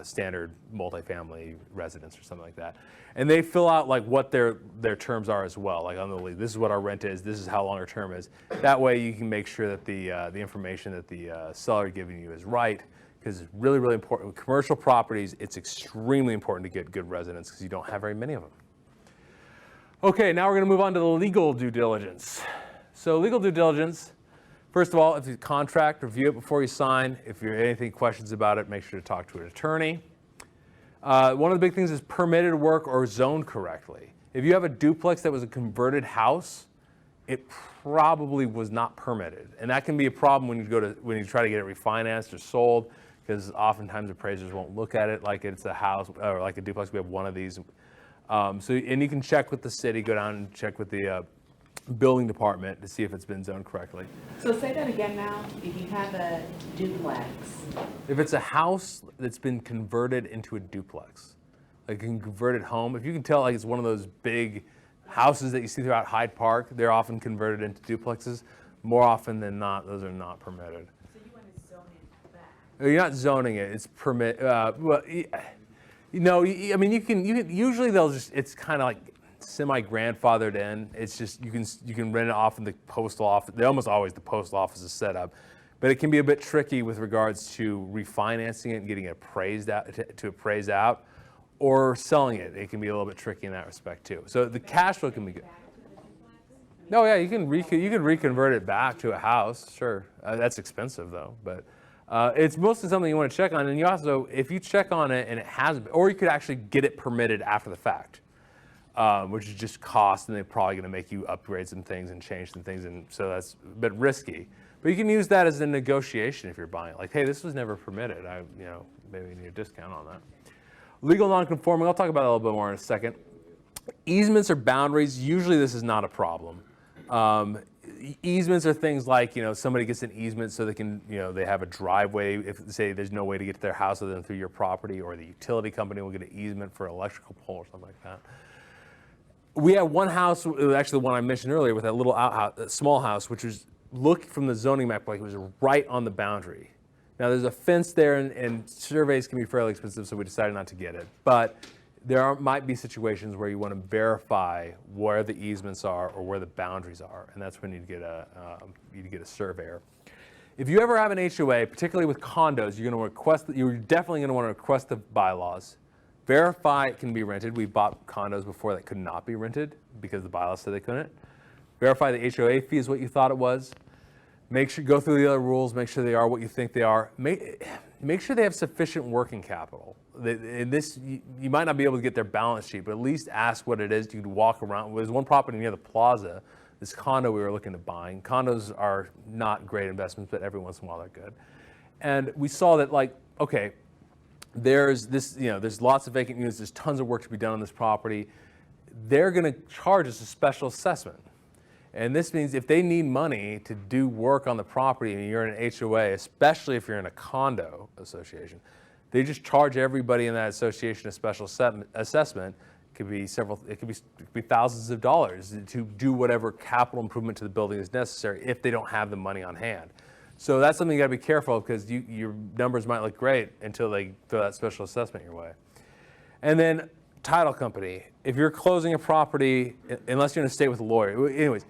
standard multifamily residence or something like that. And they fill out like what their terms are as well. Like on the lease, this is what our rent is. This is how long our term is. That way you can make sure that the information that the seller is giving you is right, because it's really, really important. With commercial properties, it's extremely important to get good residents because you don't have very many of them. Okay, now we're going to move on to the legal due diligence. So legal due diligence, first of all, if you contract, review it before you sign. If you have any questions about it, make sure to talk to an attorney. One of the big things is permitted work or zoned correctly. If you have a duplex that was a converted house, it probably was not permitted. And that can be a problem when you try to get it refinanced or sold, because oftentimes appraisers won't look at it like it's a house or like a duplex. We have one of these. And you can check with the city, go down and check with the building department to see if it's been zoned correctly. So say that again now, if you have a duplex. If it's a house that's been converted into a duplex, like a converted home, if you can tell like it's one of those big houses that you see throughout Hyde Park, they're often converted into duplexes. More often than not, those are not permitted. So you want to zone it back? You're not zoning it, it's I mean, you can usually it's kind of like semi-grandfathered in. It's just, you can rent it off in the postal office. Almost always the postal office is set up. But it can be a bit tricky with regards to refinancing it and getting it appraised out, to appraise out, or selling it. It can be a little bit tricky in that respect too. So the cash flow can be good. No, yeah, you can reconvert it back to a house, sure. That's expensive though, but it's mostly something you want to check on. And you also, if you check on it and it has, or you could actually get it permitted after the fact. Which is just cost, and they're probably going to make you upgrade some things and change some things, and so that's a bit risky. But you can use that as a negotiation if you're buying it. Like, hey, this was never permitted. Maybe need a discount on that. Legal non-conforming, I'll talk about that a little bit more in a second. Easements or boundaries, usually this is not a problem. Easements are things like, somebody gets an easement so they can, they have a driveway. If, say, there's no way to get to their house other than through your property, or the utility company will get an easement for an electrical pole or something like that. We have one house, actually the one I mentioned earlier, with that little outhouse, a small house, which was looked from the zoning map like it was right on the boundary. Now there's a fence there, and surveys can be fairly expensive, so we decided not to get it. But there might be situations where you want to verify where the easements are or where the boundaries are, and that's when you get a surveyor. If you ever have an HOA, particularly with condos, you're definitely going to want to request the bylaws. Verify it can be rented. We bought condos before that could not be rented because the bylaws said they couldn't. Verify the HOA fee is what you thought it was. Make sure, go through the other rules, make sure they are what you think they are. Make sure they have sufficient working capital. In this, you might not be able to get their balance sheet, but at least ask what it is. You can walk around. There's one property near the plaza, this condo we were looking at buying. Condos are not great investments, but every once in a while they're good. And we saw that, like, okay, there's lots of vacant units, there's tons of work to be done on this property. They're going to charge us a special assessment. And this means if they need money to do work on the property and you're in an HOA, especially if you're in a condo association, they just charge everybody in that association a special assessment. It could be thousands of dollars to do whatever capital improvement to the building is necessary if they don't have the money on hand. So that's something you got to be careful of, because your numbers might look great until they throw that special assessment your way. And then title company. If you're closing a property, unless you're in a state with a lawyer, anyways,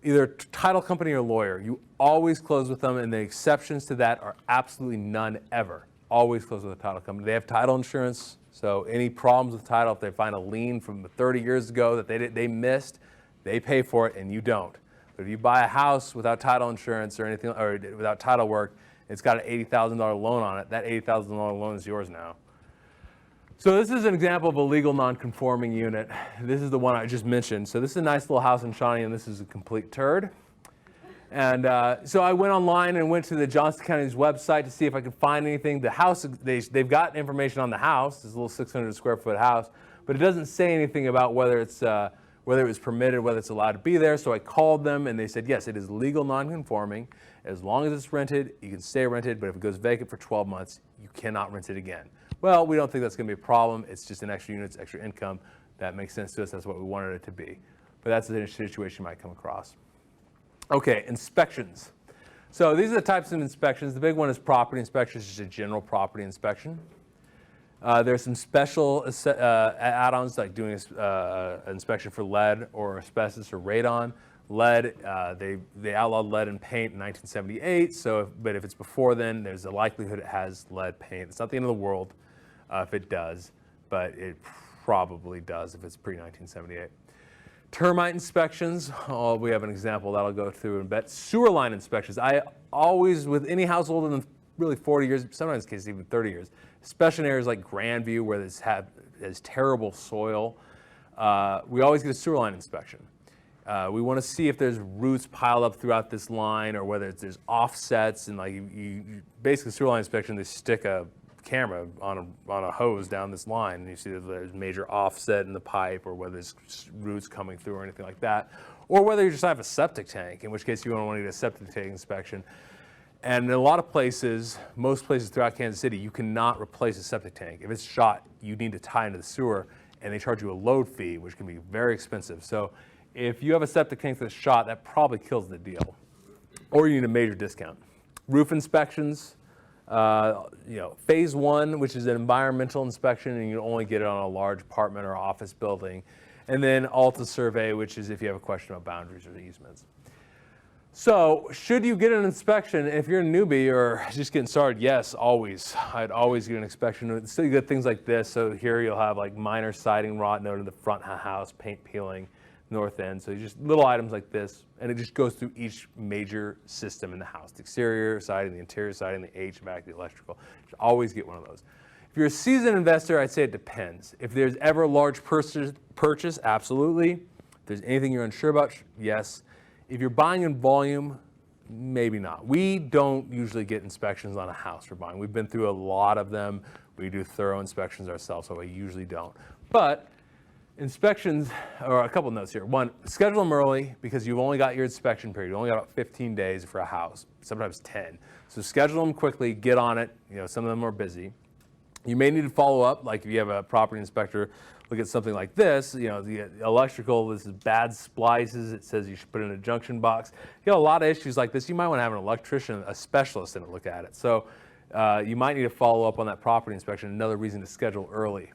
either title company or lawyer, you always close with them, and the exceptions to that are absolutely none ever. always close with a title company. They have title insurance, so any problems with title, if they find a lien from 30 years ago that they missed, they pay for it and you don't. But if you buy a house without title insurance or anything, or without title work, it's got an $80,000 loan on it, that $80,000 loan is yours now. So this is an example of a legal non-conforming unit. This is the one I just mentioned. So this is a nice little house in Shawnee, and this is a complete turd. And so I went online and went to the Johnston County's website to see if I could find anything. The house, they've got information on the house. It's a little 600 square foot house, but it doesn't say anything about whether it was permitted, whether it's allowed to be there. So I called them and they said, yes, it is legal non-conforming. As long as it's rented, you can stay rented, but if it goes vacant for 12 months, you cannot rent it again. Well, we don't think that's going to be a problem. It's just an extra unit, it's extra income. That makes sense to us. That's what we wanted it to be. But that's the situation you might come across. Okay, inspections. So these are the types of inspections. The big one is property inspection, just a general property inspection. There's some special add-ons like doing an inspection for lead or asbestos or radon. Lead, they outlawed lead in paint in 1978, but if it's before then, there's a likelihood it has lead paint. It's not the end of the world if it does, but it probably does if it's pre-1978. Termite inspections, we have an example that'll go through in a bit. Sewer line inspections. I always, with any house older than really 40 years, sometimes in cases even 30 years, especially in areas like Grandview where there's terrible soil, we always get a sewer line inspection. We want to see if there's roots piled up throughout this line or whether there's offsets, and like you basically sewer line inspection, they stick a camera on a hose down this line and you see that there's major offset in the pipe or whether there's roots coming through or anything like that, or whether you just have a septic tank, in which case you don't want to get a septic tank inspection. And in a lot of places, most places throughout Kansas City, you cannot replace a septic tank. If it's shot, you need to tie into the sewer and they charge you a load fee, which can be very expensive. So if you have a septic tank that's shot, that probably kills the deal. Or you need a major discount. Roof inspections, phase one, which is an environmental inspection, and you only get it on a large apartment or office building. And then Alta survey, which is if you have a question about boundaries or easements. So should you get an inspection if you're a newbie or just getting started? Yes, always. I'd always get an inspection. Still you get things like this. So here you'll have like minor siding rot noted in the front of the house, paint peeling, north end. So just little items like this, and it just goes through each major system in the house: the exterior siding, the interior siding, the HVAC, the electrical. You should always get one of those. If you're a seasoned investor, I'd say it depends. If there's ever a large purchase, absolutely. If there's anything you're unsure about, yes. If you're buying in volume, maybe not. We don't usually get inspections on a house we're buying. We've been through a lot of them. We do thorough inspections ourselves, so we usually don't. But inspections, or a couple notes here. One, schedule them early because you've only got your inspection period. You only got about 15 days for a house, sometimes 10. So schedule them quickly, get on it. Some of them are busy. You may need to follow up, like if you have a property inspector look at something like this, the electrical, this is bad splices, it says you should put in a junction box. You got a lot of issues like this, you might want to have an electrician, a specialist in it, look at it. So you might need to follow up on that property inspection, another reason to schedule early.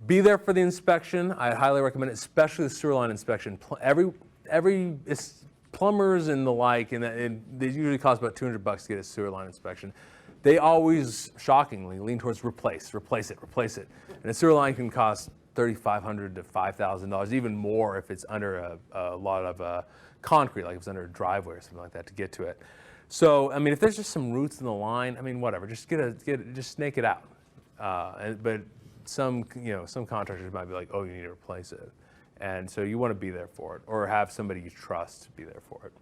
Be there for the inspection. I highly recommend it, especially the sewer line inspection. Every plumbers and the like, and they usually cost about $200 to get a sewer line inspection. They always, shockingly, lean towards replace it. And a sewer line can cost $3,500 to $5,000, even more if it's under a lot of concrete, like if it's under a driveway or something like that to get to it. So, if there's just some roots in the line, whatever, just just snake it out. But some contractors might be like, oh, you need to replace it. And so you want to be there for it, or have somebody you trust be there for it.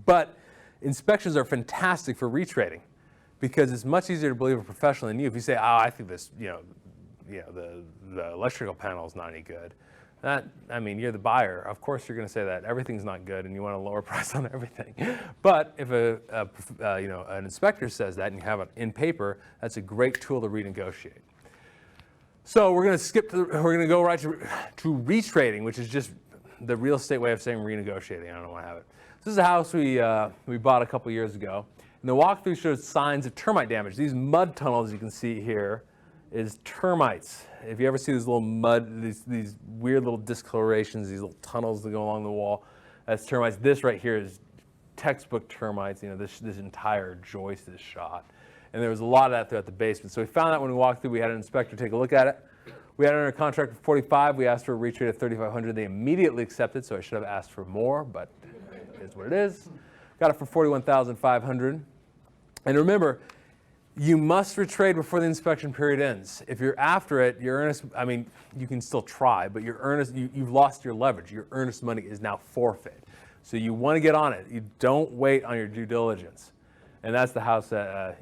But inspections are fantastic for retrading, because it's much easier to believe a professional than you. If you say, I think this, the electrical panel is not any good. You're the buyer. Of course you're going to say that. Everything's not good and you want a lower price on everything. But if an inspector says that and you have it in paper, that's a great tool to renegotiate. So we're going to go right to retrading, which is just the real estate way of saying renegotiating. I don't know why I have it. This is a house we bought a couple years ago. And the walkthrough shows signs of termite damage. These mud tunnels you can see here is termites. If you ever see these little mud, these weird little discolorations, these little tunnels that go along the wall, that's termites. This right here is textbook termites. This entire joist is shot. and there was a lot of that throughout the basement. So we found that when we walked through, we had an inspector take a look at it. We had it under contract for 45. We asked for a retrade of 3,500. They immediately accepted, so I should have asked for more, but it is what it is. Got it for 41,500. And remember, you must retrade before the inspection period ends. If you're after it, your earnest, I mean, you can still try, but your earnest, you've lost your leverage. Your earnest money is now forfeit. So you want to get on it. You don't wait on your due diligence. And that's the house that,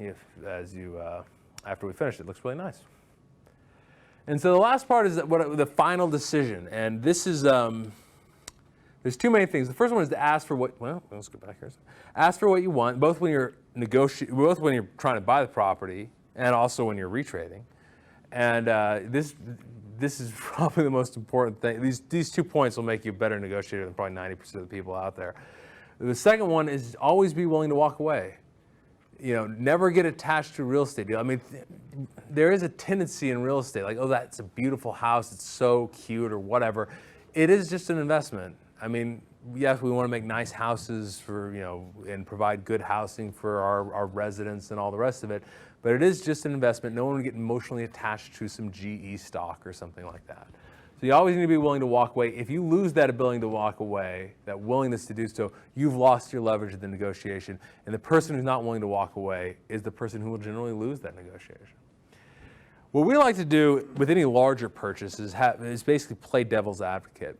after we finish, it looks really nice. And so the last part is the final decision. And this is, there's two main things. The first one is to ask for what, well, let's go back here. Ask for what you want, both when you're both when you're trying to buy the property and also when you're retrading. And this is probably the most important thing. These 2 points will make you a better negotiator than probably 90% of the people out there. The second one is always be willing to walk away. You know, never get attached to a real estate deal. I mean, there is a tendency in real estate, like, oh, that's a beautiful house, it's so cute or whatever. It is just an investment. I mean, yes, we want to make nice houses for, you know, and provide good housing for our residents and all the rest of it, but it is just an investment. No one would get emotionally attached to some GE stock or something like that. So you always need to be willing to walk away. If you lose that ability to walk away, that willingness to do so, you've lost your leverage in the negotiation. And the person who's not willing to walk away is the person who will generally lose that negotiation. What we like to do with any larger purchase is basically play devil's advocate.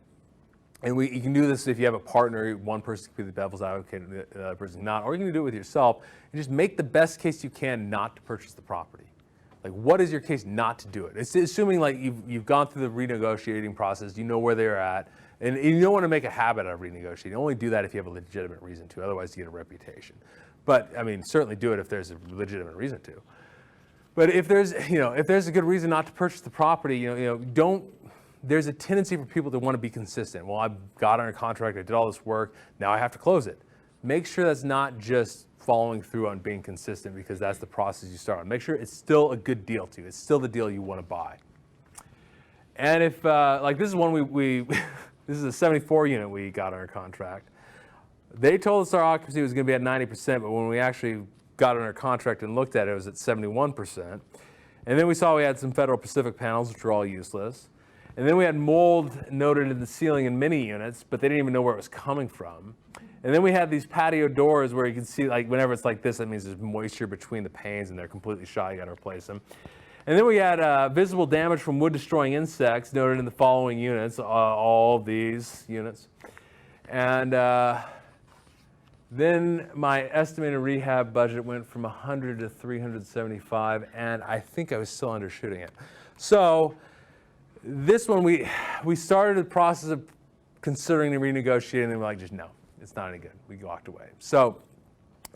And you can do this if you have a partner. One person can be the devil's advocate and the other person not. Or you can do it with yourself and just make the best case you can not to purchase the property. Like, what is your case not to do it? It's assuming like you've gone through the renegotiating process, you know where they're at, and you don't want to make a habit out of renegotiating. You only do that if you have a legitimate reason to, otherwise you get a reputation. But I mean, certainly do it if there's a legitimate reason to. But if there's a good reason not to purchase the property, there's a tendency for people to want to be consistent. Well, I got under contract, I did all this work, now I have to close it. Make sure that's not just following through on being consistent, because that's the process you start on. Make sure it's still a good deal to you. It's still the deal you want to buy. And if, like this is one this is a 74 unit we got under contract. They told us our occupancy was going to be at 90%, but when we actually got under contract and looked at it, it was at 71%. And then we saw we had some Federal Pacific panels, which were all useless. And then we had mold noted in the ceiling in many units, but they didn't even know where it was coming from. And then we had these patio doors where you can see, like, whenever it's like this, that means there's moisture between the panes and they're completely shot. You got to replace them. And then we had visible damage from wood-destroying insects noted in the following units, all these units. And then my estimated rehab budget went from 100 to 375, and I think I was still undershooting it. So this one, we started the process of considering the renegotiating, and we're like, just no. It's not any good. We walked away. So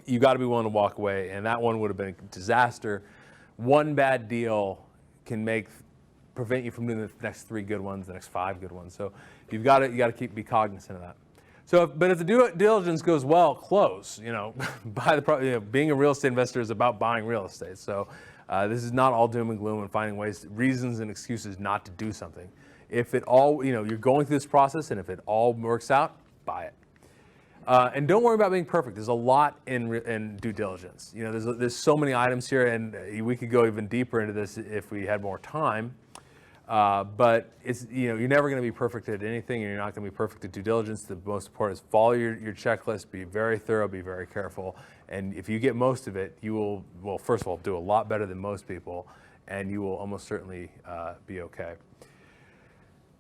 you got to be willing to walk away, and that one would have been a disaster. One bad deal can prevent you from doing the next 3 good ones, the next 5 good ones. So you got to be cognizant of that. So, but if the due diligence goes well, close. Buy the property. Being a real estate investor is about buying real estate. So this is not all doom and gloom and finding reasons and excuses not to do something. If it all, you're going through this process, and if it all works out, buy it. And don't worry about being perfect. There's a lot in due diligence. There's so many items here, and we could go even deeper into this if we had more time. But it's you're never going to be perfect at anything, and you're not going to be perfect at due diligence. The most important is follow your checklist. Be very thorough. Be very careful. And if you get most of it, you will, well, first of all, do a lot better than most people, and you will almost certainly be okay.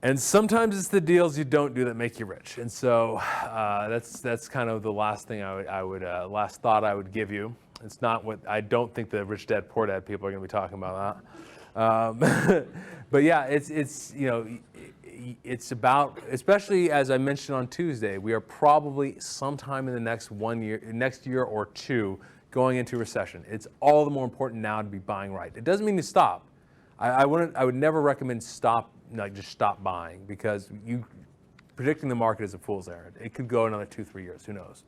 And sometimes it's the deals you don't do that make you rich. And so that's kind of the last thing last thought I would give you. It's not what I don't think the rich dad poor dad people are going to be talking about that. But yeah, it's about, especially as I mentioned on Tuesday, we are probably sometime in the next year or two going into recession. It's all the more important now to be buying right. It doesn't mean to stop. I would never recommend just stop buying, because predicting the market is a fool's errand. It could go another 2-3 years, who knows?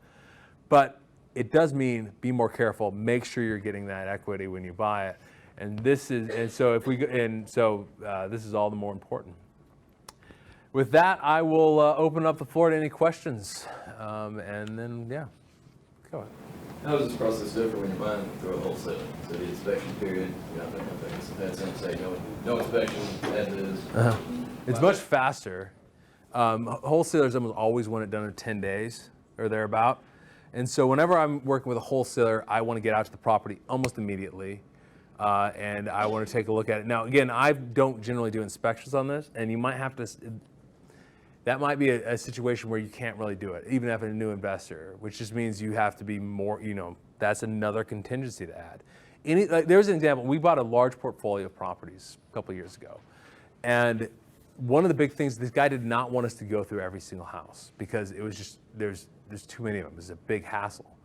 But it does mean be more careful. Make sure you're getting that equity when you buy it. And this is all the more important. With that, I will open up the floor to any questions, and then go ahead. How does this process differ when you're buying through a wholesaler? So the inspection period, you know, that kind of thing. I've had some say no inspection as is. It's much faster. Wholesalers almost always want it done in 10 days or thereabout. And so whenever I'm working with a wholesaler, I want to get out to the property almost immediately. And I want to take a look at it. Now, again, I don't generally do inspections on this, and you might have to, that might be a situation where you can't really do it, even if it's a new investor, which just means you have to be more, that's another contingency to add. There's an example. We bought a large portfolio of properties a couple of years ago. And one of the big things, this guy did not want us to go through every single house because it was just, there's too many of them. It was a big hassle.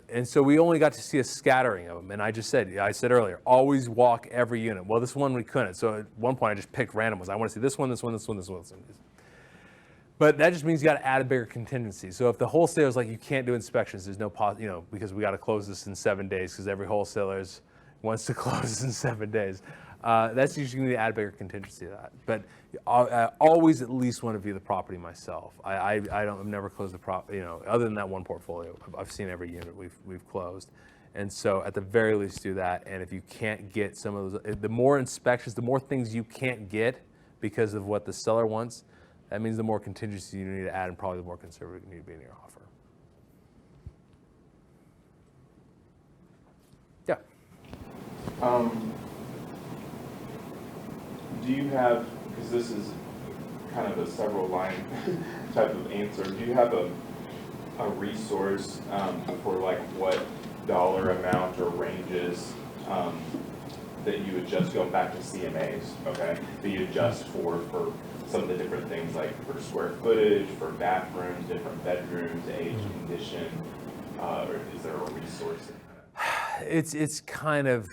And so we only got to see a scattering of them. And I said earlier, always walk every unit. Well, this one we couldn't. So at one point I just picked random ones. I want to see this one, this one, this one, this one, this one. But that just means you got to add a bigger contingency. So if the wholesaler's like, you can't do inspections, there's no because we got to close this in 7 days because every wholesaler wants to close this in 7 days. That's usually going to add a bigger contingency to that. But I always at least want to view the property myself. I've never closed the property, other than that one portfolio. I've seen every unit we've closed. And so at the very least do that. And if you can't get some of those, the more inspections, the more things you can't get because of what the seller wants, that means the more contingency you need to add and probably the more conservative you need to be in your offer. Yeah. Do you have, because this is kind of a several line type of answer, do you have a resource for like what dollar amount or ranges that you adjust, going back to CMAs, okay, that you adjust for some of the different things like for square footage, for bathrooms, different bedrooms, age, condition, or is there a resource? It's kind of,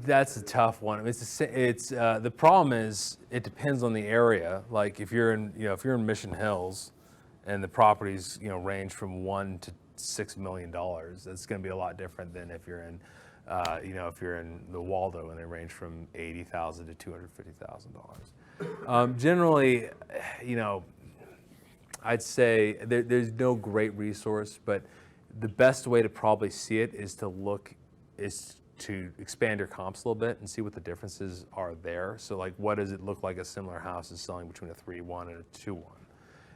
that's a tough one. The problem is it depends on the area. Like if you're in Mission Hills, and the properties range from $1 to $6 million, that's going to be a lot different than if you're in if you're in the Waldo and they range from $80,000 to $250,000. Generally, I'd say there's no great resource, but the best way to probably see it is to expand your comps a little bit and see what the differences are there. So like, what does it look like a similar house is selling between a 3-1 and a 2-1?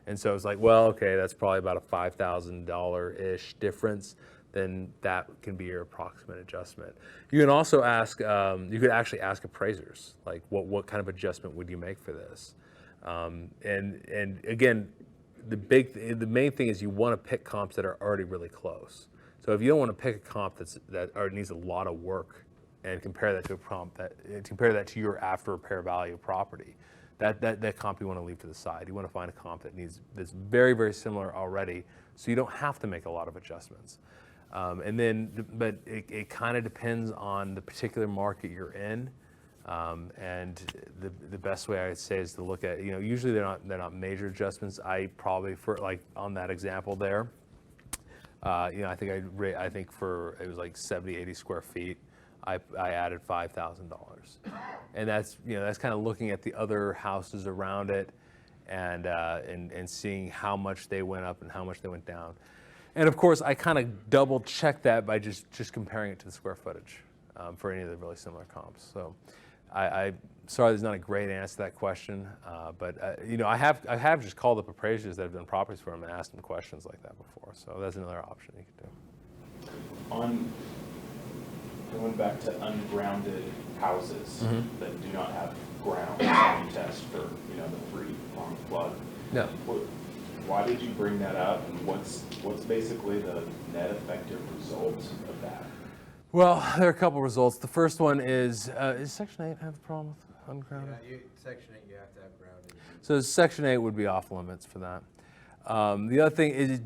And so it's like, well, okay, that's probably about a $5,000-ish difference. Then that can be your approximate adjustment. You can also ask, you could actually ask appraisers, like what kind of adjustment would you make for this? And again, the main thing is you want to pick comps that are already really close. So if you don't want to pick a comp that already needs a lot of work and compare that to a comp compare that to your after repair value property, that comp you want to leave to the side. You want to find a comp that's very, very similar already, so you don't have to make a lot of adjustments. But it kind of depends on the particular market you're in, and the best way I would say is to look at, usually they're not major adjustments. I probably, for like on that example there, I think for it was like 70, 80 square feet, I added $5,000, and that's kind of looking at the other houses around it, and seeing how much they went up and how much they went down. And of course, I kind of double check that by just comparing it to the square footage for any of the really similar comps. So I'm sorry there's not a great answer to that question, but I have just called up appraisers that have done properties for them and asked them questions like that before. So that's another option you could do. Going back to ungrounded houses that do not have ground you test for the free-form flood. Yeah. Why did you bring that up, and what's basically the net effective result of that? Well, there are a couple results. The first one is Section 8 have a problem with ungrounded? Yeah, Section 8, you have to have grounded. So Section 8 would be off limits for that. The other thing is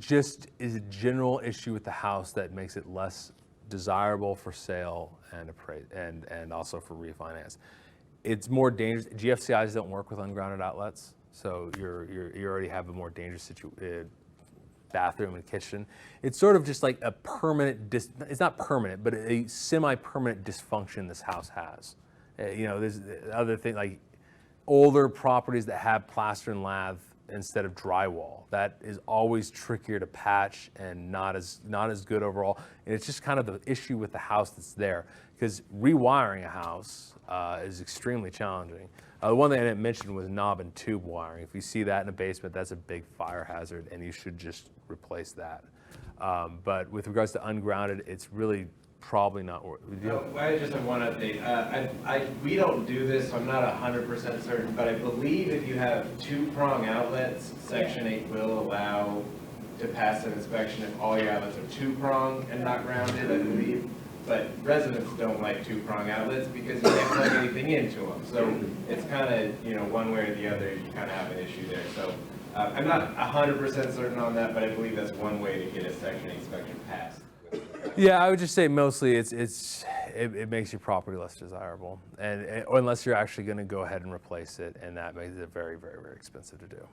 a general issue with the house that makes it less desirable for sale and also for refinance. It's more dangerous. GFCIs don't work with ungrounded outlets, so you already have a more dangerous bathroom and kitchen. It's sort of just like a permanent, it's not permanent, but a semi-permanent dysfunction this house has. There's other things like older properties that have plaster and lath instead of drywall. That is always trickier to patch and not as good overall. And it's just kind of the issue with the house that's there, because rewiring a house is extremely challenging. The one thing I didn't mention was knob and tube wiring. If you see that in a basement, that's a big fire hazard, and you should just replace that. But with regards to ungrounded, it's really probably not worth it. I just have one update. We don't do this, so I'm not 100% certain, but I believe if you have two-prong outlets, Section 8 will allow to pass an inspection if all your outlets are two-prong and not grounded, I believe. But residents don't like two-prong outlets because you can't plug anything into them. So it's kind of, one way or the other, you kind of have an issue there. So I'm not 100% certain on that, but I believe that's one way to get a Section 8 inspection passed. Yeah, I would just say mostly it makes your property less desirable, and or unless you're actually going to go ahead and replace it, and that makes it very, very, very expensive to do.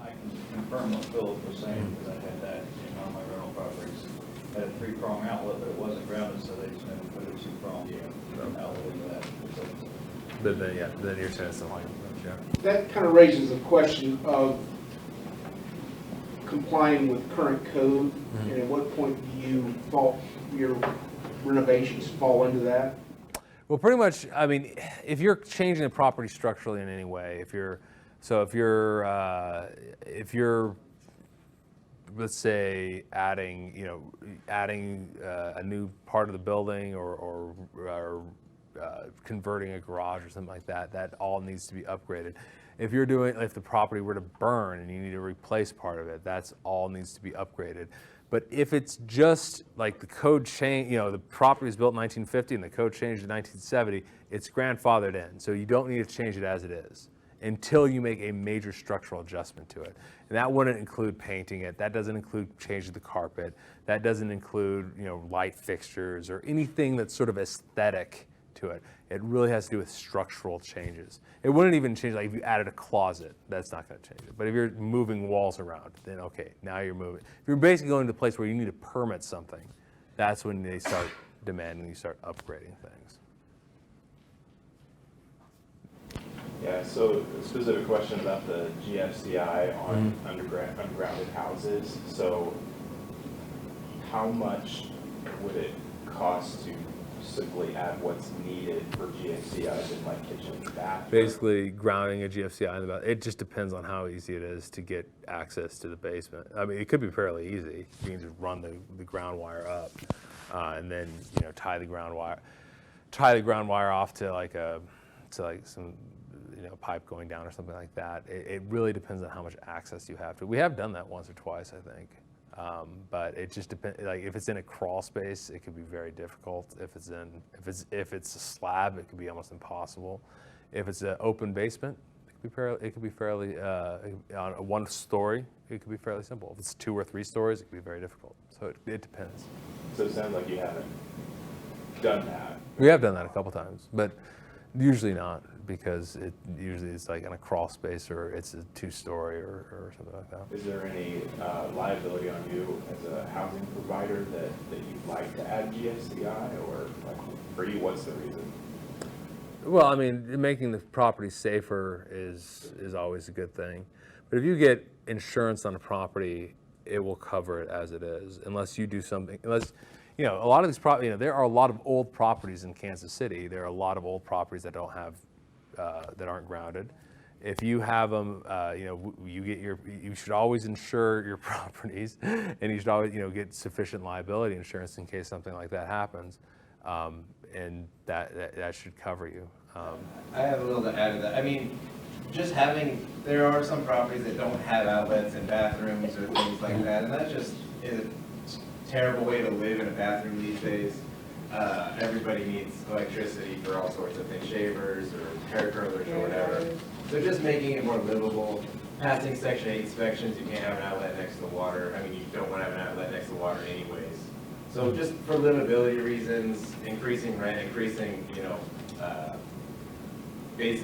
I can confirm what Philip was saying, because I had that in one of my rental properties. Had a three-prong outlet, but it wasn't grounded, so they just never put a two-prong outlet into that. But then, yeah, then your tenants don't like it, yeah. That kind of raises a question of complying with current code, and at what point do your renovations fall into that? Well, pretty much, I mean, if you're changing the property structurally in any way, if you're, let's say, adding a new part of the building or converting a garage or something like that, that all needs to be upgraded. If the property were to burn and you need to replace part of it, that's all needs to be upgraded. But if it's just like the code change, the property was built in 1950 and the code changed in 1970, it's grandfathered in. So you don't need to change it as it is until you make a major structural adjustment to it. And that wouldn't include painting it. That doesn't include changing the carpet. That doesn't include, light fixtures or anything that's sort of aesthetic to it. It really has to do with structural changes. It wouldn't even change, like if you added a closet, that's not going to change it. But if you're moving walls around, then okay, now you're moving. If you're basically going to a place where you need to permit something, that's when they start demanding you start upgrading things. Yeah, so a specific question about the GFCI on ungrounded houses. So how much would it cost to simply add what's needed for GFCIs in like kitchen and bathroom? Basically, grounding a GFCI in the bathroom. It just depends on how easy it is to get access to the basement. I mean, it could be fairly easy. You can just run the ground wire up, and then tie the ground wire off to some pipe going down or something like that. It really depends on how much access you have to. We have done that once or twice, I think. But it just depends. Like if it's in a crawl space, it could be very difficult. If it's a slab, it could be almost impossible. If it's an open basement, it could be fairly on a 1 story. It could be fairly simple. If it's 2 or 3 stories, it could be very difficult. So it depends. So it sounds like you haven't done that. We have done that a couple times, but usually not, because usually it's like in a crawl space or it's a 2-story or something like that. Is there any liability on you as a housing provider that you'd like to add GFCI, or like for you, what's the reason? Well, I mean, making the property safer is always a good thing. But if you get insurance on a property, it will cover it as it is, unless you do something. Unless, a lot of these there are a lot of old properties in Kansas City. There are a lot of old properties that don't have, that aren't grounded. If you have them, you should always insure your properties, and you should always, get sufficient liability insurance in case something like that happens, and that should cover you. I have a little to add to that. I mean, there are some properties that don't have outlets and bathrooms or things like that, and that just is a terrible way to live in a bathroom these days. Everybody needs electricity for all sorts of things, shavers or hair curlers or whatever. So just making it more livable, passing Section 8 inspections, you can't have an outlet next to the water. I mean, you don't want to have an outlet next to the water anyways. So just for livability reasons, increasing rent, basically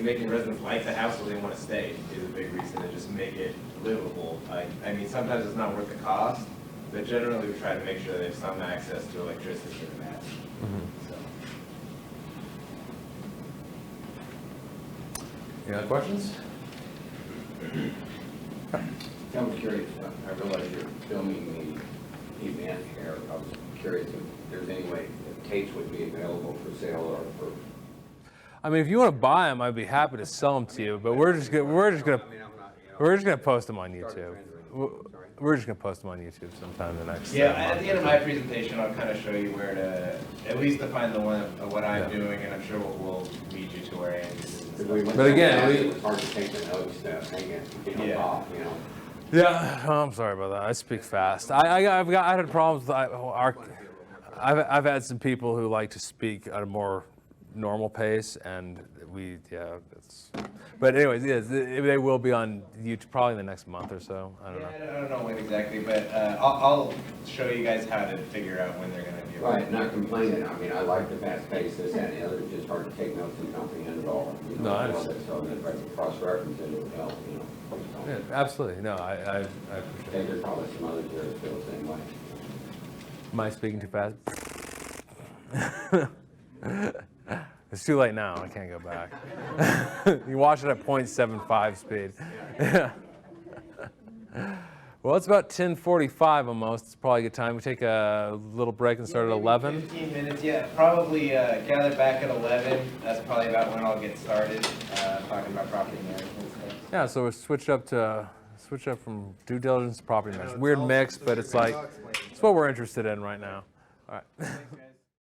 making residents like the house so they want to stay is a big reason to just make it livable. I mean, sometimes it's not worth the cost, but generally we try to make sure they have some access to electricity in the bathroom. So. Any other questions? I was curious, I realize you're filming the event here. I was curious if there's any way that tapes would be available for sale or for. I mean, if you want to buy them, I'd be happy to sell them to you. But we're just gonna post them on YouTube. We're just gonna post them on YouTube sometime the next. Yeah, at the end of my presentation, I'll kind of show you where to, at least to find the one of what I'm doing, and I'm sure we'll lead you to where Andy is. But again, it's hard to take the notes to hang it, Yeah. off, you know. Yeah, I'm sorry about that. I speak fast. I had problems with I've had some people who like to speak at a more normal pace, and but anyways, yes, they will be on YouTube probably in the next month or so. I don't know. I don't know when exactly, but I'll show you guys how to figure out when they're going to be. Right, not complaining. I mean, I like the fast pace, this, that, and the other. It's just hard to take notes and comprehend it all. You know, No, I understand. So if I could cross-reference it, it would help, you know. Yeah, absolutely. No, I appreciate Okay, it. there's probably some others here that feel the same way. Am I speaking too fast? It's too late now. I can't go back. You watch it at 0.75 speed. Well, it's about 10:45 almost. It's probably a good time. We take a little break and start at 11. 15 minutes, yeah. Probably gather back at 11. That's probably about when I'll get started talking about property management stuff. Yeah, so we switch up from due diligence to property management. Weird mix, but it's like it's what we're interested in right now. All right. Thanks, guys.